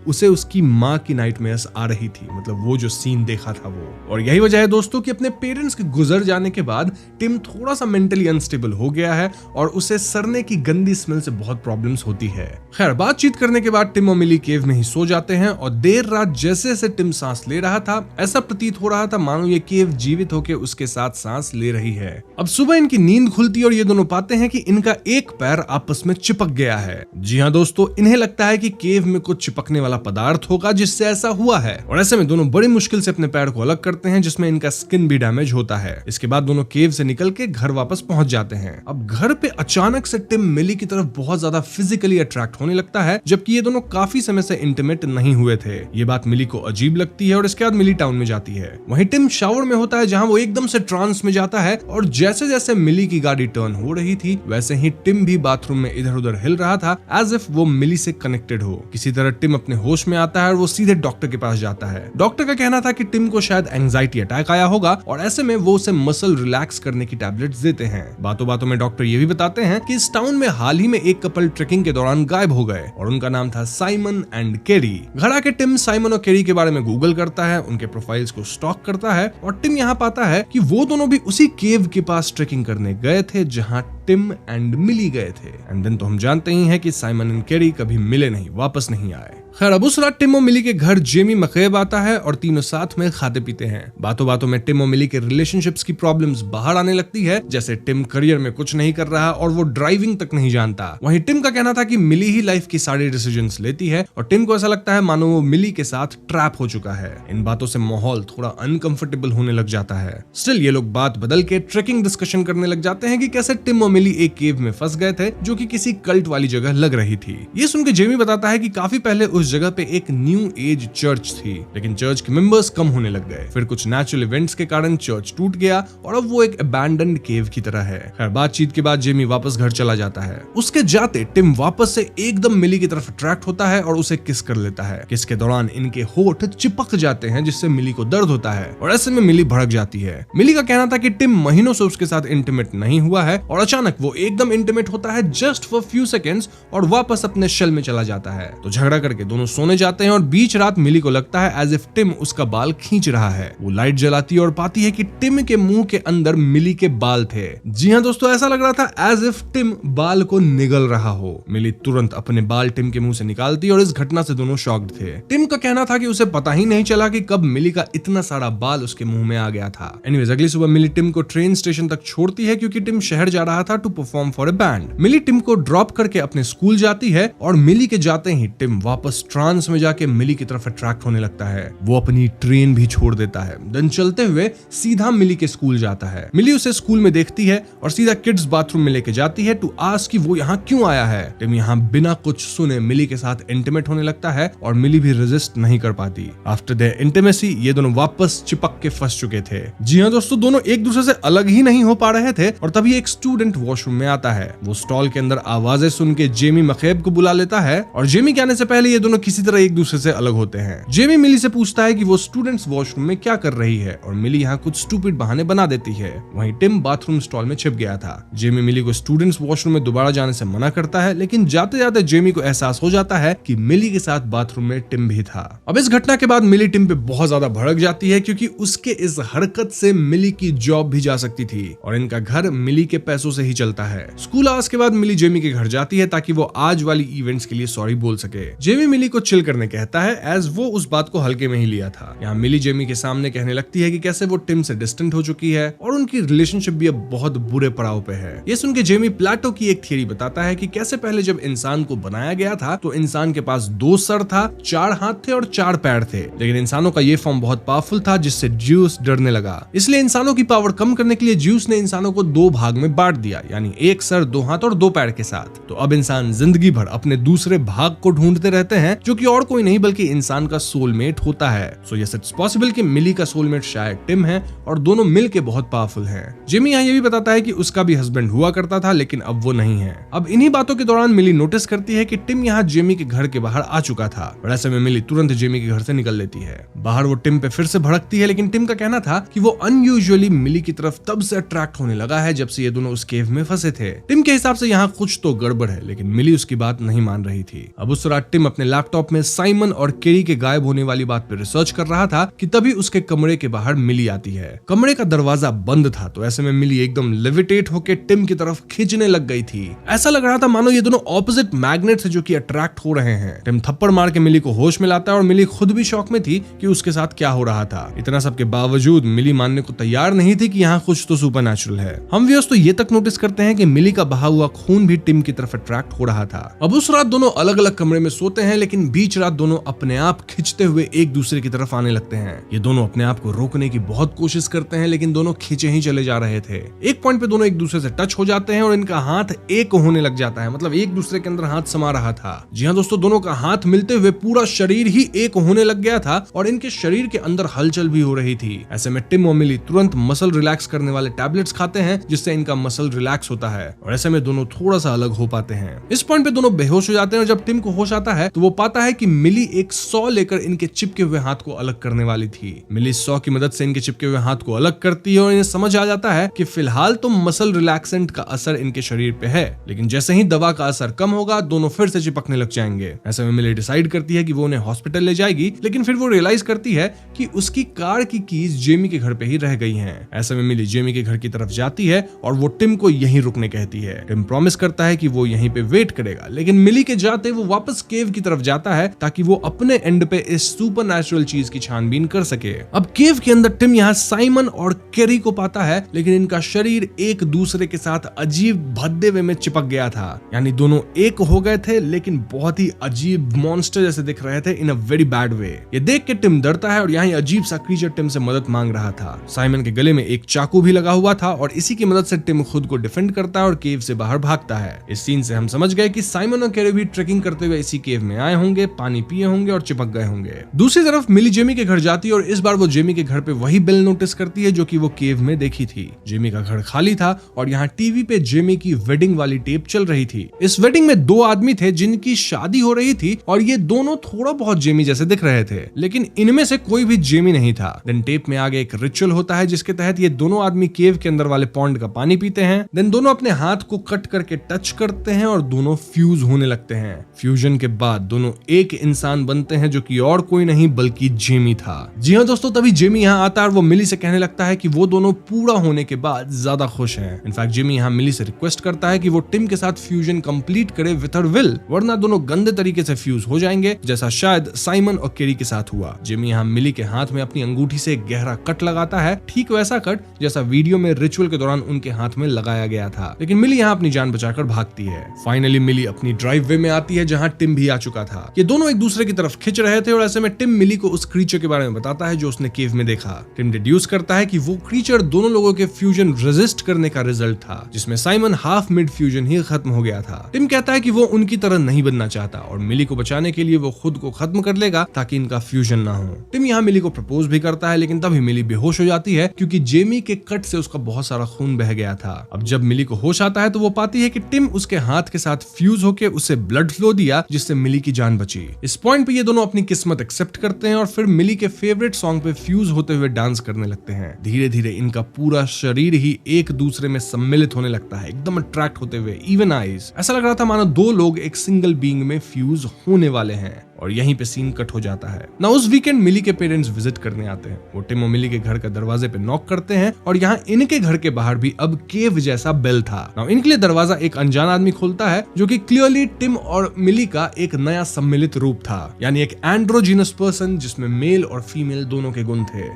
उसे उसकी माँ की नाइटमेयर्स आ रही थी। मतलब वो जो सीन देखा था वो। और यही वजह है दोस्तों कि अपने पेरेंट्स के गुजर जाने के बाद टिम थोड़ा सा मेंटली अनस्टेबल हो गया है और उसे सड़ने की गंदी स्मेल से बहुत प्रॉब्लम्स होती है। खैर, बातचीत करने के बाद टिम और मिली केव में ही सो जाते हैं और देर रात जैसे जैसे टिम सांस ले रहा था ऐसा प्रतीत हो रहा था मानो ये केव जीवित होकर उसके साथ सांस ले रही है। अब सुबह इनकी नींद खुलती और ये दोनों पाते हैं कि इनका एक पैर आपस में चिपक गया है। जी हाँ दोस्तों, इन्हें लगता है कि केव में कुछ चिपकने वाला पदार्थ होगा जिससे ऐसा हुआ है और ऐसे में दोनों बड़ी मुश्किल से अपने पैर को अलग करते हैं, जिसमें इनका स्किन भी डैमेज होता है। इसके बाद दोनों केव से निकल के घर वापस पहुंच जाते हैं। अब घर पे अचानक से टिम मिली की तरफ बहुत ज्यादा फिजिकली अट्रैक्ट होने लगता है, जबकि ये दोनों काफी समय से इंटीमेट नहीं हुए थे। ये बात मिली को अजीब लगती है और इसके बाद मिली टाउन में जाती है। वहीं टिम शावर में होता है जहां वो एकदम से ट्रांस में जाता है और जैसे जैसे मिली की गाड़ी टर्न हो रही थी वैसे ही टिम भी बाथरूम में इधर उधर हिल रहा था, एज इफ वो मिली से कनेक्टेड हो। किसी तरह टिम अपने होश में आता है और वो सीधे डॉक्टर के पास जाता है। डॉक्टर का कहना था कि टिम को शायद एंजाइटी अटैक आया होगा और ऐसे में वो उसे मसल रिलैक्स करने की टैबलेट्स देते हैं। बातों बातों में डॉक्टर ये भी बताते हैं कि इस टाउन में हाल ही में एक कपल ट्रेकिंग के दौरान गायब हो गए और उनका नाम था साइमन एंड केरी। घर आके टिम साइमन और केरी के बारे में गूगल करता है, उनके प्रोफाइल्स को स्टॉक करता है और टिम यहाँ पाता है कि वो दोनों भी उसी केव के पास ट्रेकिंग करने गए थे जहाँ टिम एंड मिली गए थे। एंड देन तो हम जानते ही हैं कि साइमन एंड केरी कभी मिले नहीं, वापस नहीं आए। खैर, अब उस रात टिम और मिली के घर जेमी मकेब आता है और तीनों साथ में खाते पीते हैं। बातों बातों में टिम और मिली के रिलेशनशिप्स की प्रॉब्लम्स बाहर आने लगती है, जैसे टिम करियर में कुछ नहीं कर रहा और वो ड्राइविंग तक नहीं जानता। वहीं टिम का कहना था कि मिली ही लाइफ की सारी डिसीजंस लेती है और टिम को ऐसा लगता है मानो वो मिली के साथ ट्रैप हो चुका है। इन बातों से माहौल थोड़ा अनकंफर्टेबल होने लग जाता है। स्टिल ये लोग बात बदल के ट्रेकिंग डिस्कशन करने लग जाते हैं कि कैसे टिम और मिली एक केव में फंस गए थे जो कि किसी कल्ट वाली जगह लग रही थी। ये सुन के जेमी बताता है कि काफी पहले उस जगह पे एक न्यू एज चर्च थी, लेकिन चर्च के मेंबर्स कम होने लग गए। फिर कुछ नेचुरल इवेंट्स के कारण चर्च टूट गया और अब वो एक अबैंडन्ड केव की तरह है। खैर, बातचीत के बाद जेमी वापस घर चला जाता है। उसके जाते टिम वापस से एकदम मिली की तरफ अट्रैक्ट होता है और उसे किस कर लेता है। किस के दौरान इनके होठ चिपक जाते हैं जिससे मिली को दर्द होता है और ऐसे में मिली भड़क जाती है। मिली का कहना था कि टिम महीनों से उसके साथ इंटीमेट नहीं हुआ है और अचानक वो एकदम इंटीमेट होता है जस्ट फॉर फ्यू सेकंड्स और वापस अपने शेल में चला जाता है। तो झगड़ा करके दोनों सोने जाते हैं और बीच रात मिली को लगता है एज इफ टिम उसका बाल खींच रहा है। वो लाइट जलाती है और पाती है कि टिम के मुंह के अंदर मिली के बाल थे। जी हाँ दोस्तों, ऐसा लग रहा था एज इफ टिम बाल को निगल रहा हो। मिली तुरंत अपने बाल टिम के मुंह से निकालती और इस घटना से दोनों शॉक्ड थे। टिम का कहना था कि उसे पता ही नहीं चला कि कब मिली का इतना सारा बाल उसके मुंह में आ गया था। एनीवेज, अगली सुबह मिली टिम को ट्रेन स्टेशन तक छोड़ती है क्योंकि टिम शहर जा रहा था to perform for a band. Millie Tim को ड्रॉप करके अपने स्कूल जाती है और मिली के जाते ही टिम वापस इस ट्रांस में जाके मिली की तरफ अट्रैक्ट होने लगता है। वो अपनी ट्रेन भी छोड़ देता है, देन चलते हुए सीधा मिली के स्कूल जाता है। मिली उसे स्कूल में देखती है और सीधा किड्स बाथरूम में लेके जाती है टू आस्क कि वो यहाँ क्यों आया है। टिम यहाँ बिना कुछ सुने मिली के साथ इंटीमेट होने लगता है और मिली भी रेजिस्ट नहीं कर पाती। आफ्टर देयर इंटीमेसी ये दोनों वापस चिपक के फंस चुके थे। जी हाँ दोस्तों, दोनों एक दूसरे से अलग ही नहीं हो पा रहे थे और तभी एक स्टूडेंट वॉशरूम में आता है। वो स्टॉल के अंदर आवाजें सुन के जेमी मखेब को बुला लेता है और जेमी के आने से पहले ये दोनों किसी तरह एक दूसरे से अलग होते हैं। जेमी मिली से पूछता है कि वो स्टूडेंट्स वॉशरूम में क्या कर रही है और मिली यहाँ कुछ स्टूपिड बहाने बना देती है। वहीं टिम बाथरूम स्टॉल में छिप गया था। जेमी मिली को स्टूडेंट्स वॉशरूम में दोबारा जाने से मना करता है, लेकिन जाते जाते जेमी को एहसास हो जाता है कि मिली के साथ बाथरूम में टिम भी था। अब इस घटना के बाद मिली टिम पे बहुत ज्यादा भड़क जाती है क्योंकि उसके इस हरकत से मिली की जॉब भी जा सकती थी और इनका घर मिली के पैसों से ही चलता है। स्कूल आवर्स के बाद मिली जेमी के घर जाती है ताकि वो आज वाली इवेंट्स के लिए सॉरी बोल सके। जेमी मिली को चिल करने कहता है एज वो उस बात को हल्के में ही लिया था। यहाँ मिली जेमी के सामने कहने लगती है कि कैसे वो टिम से डिस्टेंट हो चुकी है और उनकी रिलेशनशिप भी अब बहुत बुरे पड़ाव पे है। ये सुन के जेमी प्लेटो की एक थियरी बताता है कि कैसे पहले जब इंसान को बनाया गया था तो इंसान के पास 2 सर था, 4 हाथ थे और 4 पैर थे, लेकिन इंसानों का ये फॉर्म बहुत पावरफुल था जिससे ज्यूस डरने लगा। इसलिए इंसानों की पावर कम करने के लिए ज्यूस ने इंसानों को 2 भाग में बांट दिया, यानी 1 सर, 2 हाथ और 2 पैर के साथ। तो अब इंसान जिंदगी भर अपने दूसरे भाग को ढूंढते रहते हैं जो कि और कोई नहीं बल्कि इंसान का सोलमेट होता है। सो यस इट्स पॉसिबल कि मिली का सोलमेट शायद टिम है और दोनों मिलके बहुत पावरफुल हैं। जेमी यहाँ ये भी बताता है कि उसका भी हस्बैंड हुआ करता था लेकिन अब वो नहीं है। अब इन्हीं बातों के दौरान मिली नोटिस करती है कि टिम यहाँ जेमी के घर के बाहर आ चुका था और ऐसे में मिली तुरंत जेमी के घर से निकल लेती है। बाहर वो टिम पे फिर से भड़कती है, लेकिन टिम का कहना था कि वो अनयूजुअली मिली की तरफ तब से अट्रैक्ट होने लगा है जब से ये दोनों उस केव में फंसे थे। टिम के हिसाब से यहाँ कुछ तो गड़बड़ है, लेकिन मिली उसकी बात नहीं मान रही थी। अब उस रात टिम अपने लैपटॉप में साइमन और केरी के गायब होने वाली बात पे रिसर्च कर रहा था कि तभी उसके कमरे के बाहर मिली आती है। कमरे का दरवाजा बंद था तो ऐसे में मिली एकदम लेविटेट होकर टिम की तरफ खींचने लग गई थी। ऐसा लग रहा था मानो ये दोनों ऑपोजिट मैग्नेट से जो कि अट्रैक्ट हो रहे हैं। टिम थप्पड़ मार के मिली को होश में लाता है और मिली खुद भी शॉक में थी कि उसके साथ क्या हो रहा था। इतना सब के बावजूद मिली मानने को तैयार नहीं थी कि यहाँ कुछ तो सुपरनैचुरल है। हम व्यूअर्स तो ये तक नोटिस करते हैं कि मिली का बहा हुआ खून भी टिम की तरफ अट्रैक्ट हो रहा था। अब उस रात दोनों अलग अलग कमरे में सोते हैं, लेकिन बीच रात दोनों अपने आप खिंचते हुए एक दूसरे की तरफ आने लगते हैं। ये दोनों अपने आप को रोकने की बहुत कोशिश करते हैं, लेकिन दोनों खींचे ही चले जा रहे थे। एक पॉइंट पे दोनों एक दूसरे से टच हो जाते हैं और इनका हाथ एक होने लग जाता है, मतलब एक दूसरे के अंदर हाथ समा रहा था। जी हाँ दोस्तों, दोनों का हाथ मिलते हुए पूरा शरीर ही एक होने लग गया था और इनके शरीर के अंदर हलचल भी हो रही थी। ऐसे में टिम और मिली तुरंत मसल रिलैक्स करने वाले टैबलेट्स खाते हैं जिससे इनका मसल रिलैक्स होता है और ऐसे में दोनों थोड़ा सा अलग हो पाते हैं। इस पॉइंट पे दोनों बेहोश हो जाते हैं और जब टिम को होश आता है तो वो पाता है कि मिली एक सॉ लेकर इनके चिपके हुए हाथ को अलग करने वाली थी। मिली सॉ की मदद से इनके चिपके हुए हाथ को अलग करती है और इन्हें समझ आ जाता है कि फिलहाल तो मसल रिलैक्सेंट का असर इनके शरीर पे है, लेकिन जैसे ही दवा का असर कम होगा दोनों फिर से चिपकने लग जाएंगे। ऐसे में मिली डिसाइड करती है कि वो उन्हें हॉस्पिटल ले जाएगी, लेकिन फिर वो रियलाइज करती है कि उसकी कार की कीज जेमी के घर पे ही रह गई हैं। ऐसे में मिली जेमी के घर की तरफ जाती है और वो टिम को यहीं रुकने कहती है। टिम प्रॉमिस करता है कि वो यहीं पे वेट करेगा, लेकिन मिली के जाते वो वापस केव की तरफ जाता है ताकि वो अपने एंड पे इस सुपरनैचुरल चीज की छानबीन कर सके। अब केव के अंदर टिम यहाँ साइमन और केरी को पाता है, लेकिन इनका शरीर एक दूसरे के साथ अजीब भद्दे वे में चिपक गया था, यानी दोनों एक हो गए थे लेकिन बहुत ही अजीब मॉन्स्टर जैसे दिख रहे थे इन अ वेरी बैड वे। ये देख के टिम डरता है और यहाँ अजीब सा क्रीचर टिम से मदद मांग रहा था। साइमन के गले में एक चाकू भी लगा हुआ था और इसी की मदद से टिम खुद को डिफेंड करता है और केव से बाहर भागता है। इस सीन से हम समझ गए कि साइमन और केरी भी ट्रेकिंग करते हुए इसी केव में आए होंगे, पानी पिए होंगे और चिपक गए होंगे। दूसरी तरफ मिली जेमी के घर जाती है और इस बार वो जेमी के घर पे वही बिल नोटिस करती है जो कि वो केव में देखी थी। जेमी का घर खाली था और यहाँ टीवी पे जेमी की वेडिंग वाली टेप चल रही थी। इस वेडिंग में 2 आदमी थे जिनकी शादी हो रही थी और ये दोनों थोड़ा बहुत जेमी जैसे दिख रहे थे, लेकिन इनमें से कोई भी जेमी नहीं था। देन टेप में आगे एक रिचुअल होता है जिसके तहत ये दोनों आदमी केव के अंदर वाले पॉन्ड का पानी पीते हैं। देन दोनों अपने हाथ को कट करके टच करते हैं और दोनों फ्यूज होने लगते हैं। फ्यूजन के बाद दोनों एक इंसान बनते हैं जो कि और कोई नहीं बल्कि जेमी था। जी हाँ दोस्तों, तभी जेमी यहाँ आता है और वो मिली से कहने लगता है कि वो दोनों पूरा होने के बाद ज्यादा खुश हैं। इनफैक्ट जेमी यहाँ मिली से रिक्वेस्ट करता है कि वो टिम के साथ फ्यूजन कंप्लीट करे विद हर विल, वरना दोनों गंदे तरीके से फ्यूज हो जाएंगे जैसा शायद साइमन और केरी के साथ हुआ। जेमी यहाँ मिली के हाथ में अपनी अंगूठी से एक गहरा कट लगाता है, ठीक वैसा कट जैसा वीडियो में रिचुअल के दौरान उनके हाथ में लगाया गया था, लेकिन मिली यहाँ अपनी जान बचाकर भागती है। फाइनली मिली अपनी ड्राइव वे में आती है जहाँ टिम भी आ चुका था। ये दोनों एक दूसरे की तरफ खिंच रहे थे और ऐसे में टिम मिली को उस क्रीचर के बारे में बताता है जो उसने केव में देखा। टिम डिड्यूस करता है कि वो क्रीचर दोनों लोगों के फ्यूजन रेजिस्ट करने का रिजल्ट था, जिसमें साइमन हाफ मिड फ्यूजन ही खत्म हो गया था। टिम कहता है कि वो उनकी तरह नहीं बनना चाहता और मिली को बचाने के लिए वो खुद को खत्म कर लेगा ताकि इनका फ्यूजन ना हो। टिम यहाँ मिली को प्रपोज भी करता है, लेकिन तभी मिली बेहोश हो जाती है क्योंकि जेमी के कट से उसका बहुत सारा खून बह गया था। अब जब मिली को होश आता है तो वो पाती है कि टिम उसके हाथ के साथ फ्यूज होके उसे ब्लड फ्लो दिया, जिससे मिली की जान बची। इस पॉइंट पे ये दोनों अपनी किस्मत एक्सेप्ट करते हैं और फिर मिली के फेवरेट सॉन्ग पे फ्यूज होते हुए डांस करने लगते हैं। धीरे धीरे इनका पूरा शरीर ही एक दूसरे में सम्मिलित होने लगता है, एकदम अट्रैक्ट होते हुए, इवन आईज। ऐसा लग रहा था मानो दो लोग एक सिंगल बीइंग में फ्यूज होने वाले हैं। और यहीं पे सीन कट हो जाता है ना। उस वीकेंड मिली के पेरेंट्स विजिट करने आते हैं। वो टिम और मिली के घर का दरवाजे पे नॉक करते हैं और यहाँ इनके घर के बाहर भी अब केव जैसा बेल था। ना इनके लिए दरवाजा एक अनजान आदमी खोलता है जो कि क्लियरली टिम और मिली का एक नया सम्मिलित रूप था, यानी एक एंड्रोजीनस पर्सन जिसमें मेल और फीमेल दोनों के गुण थे।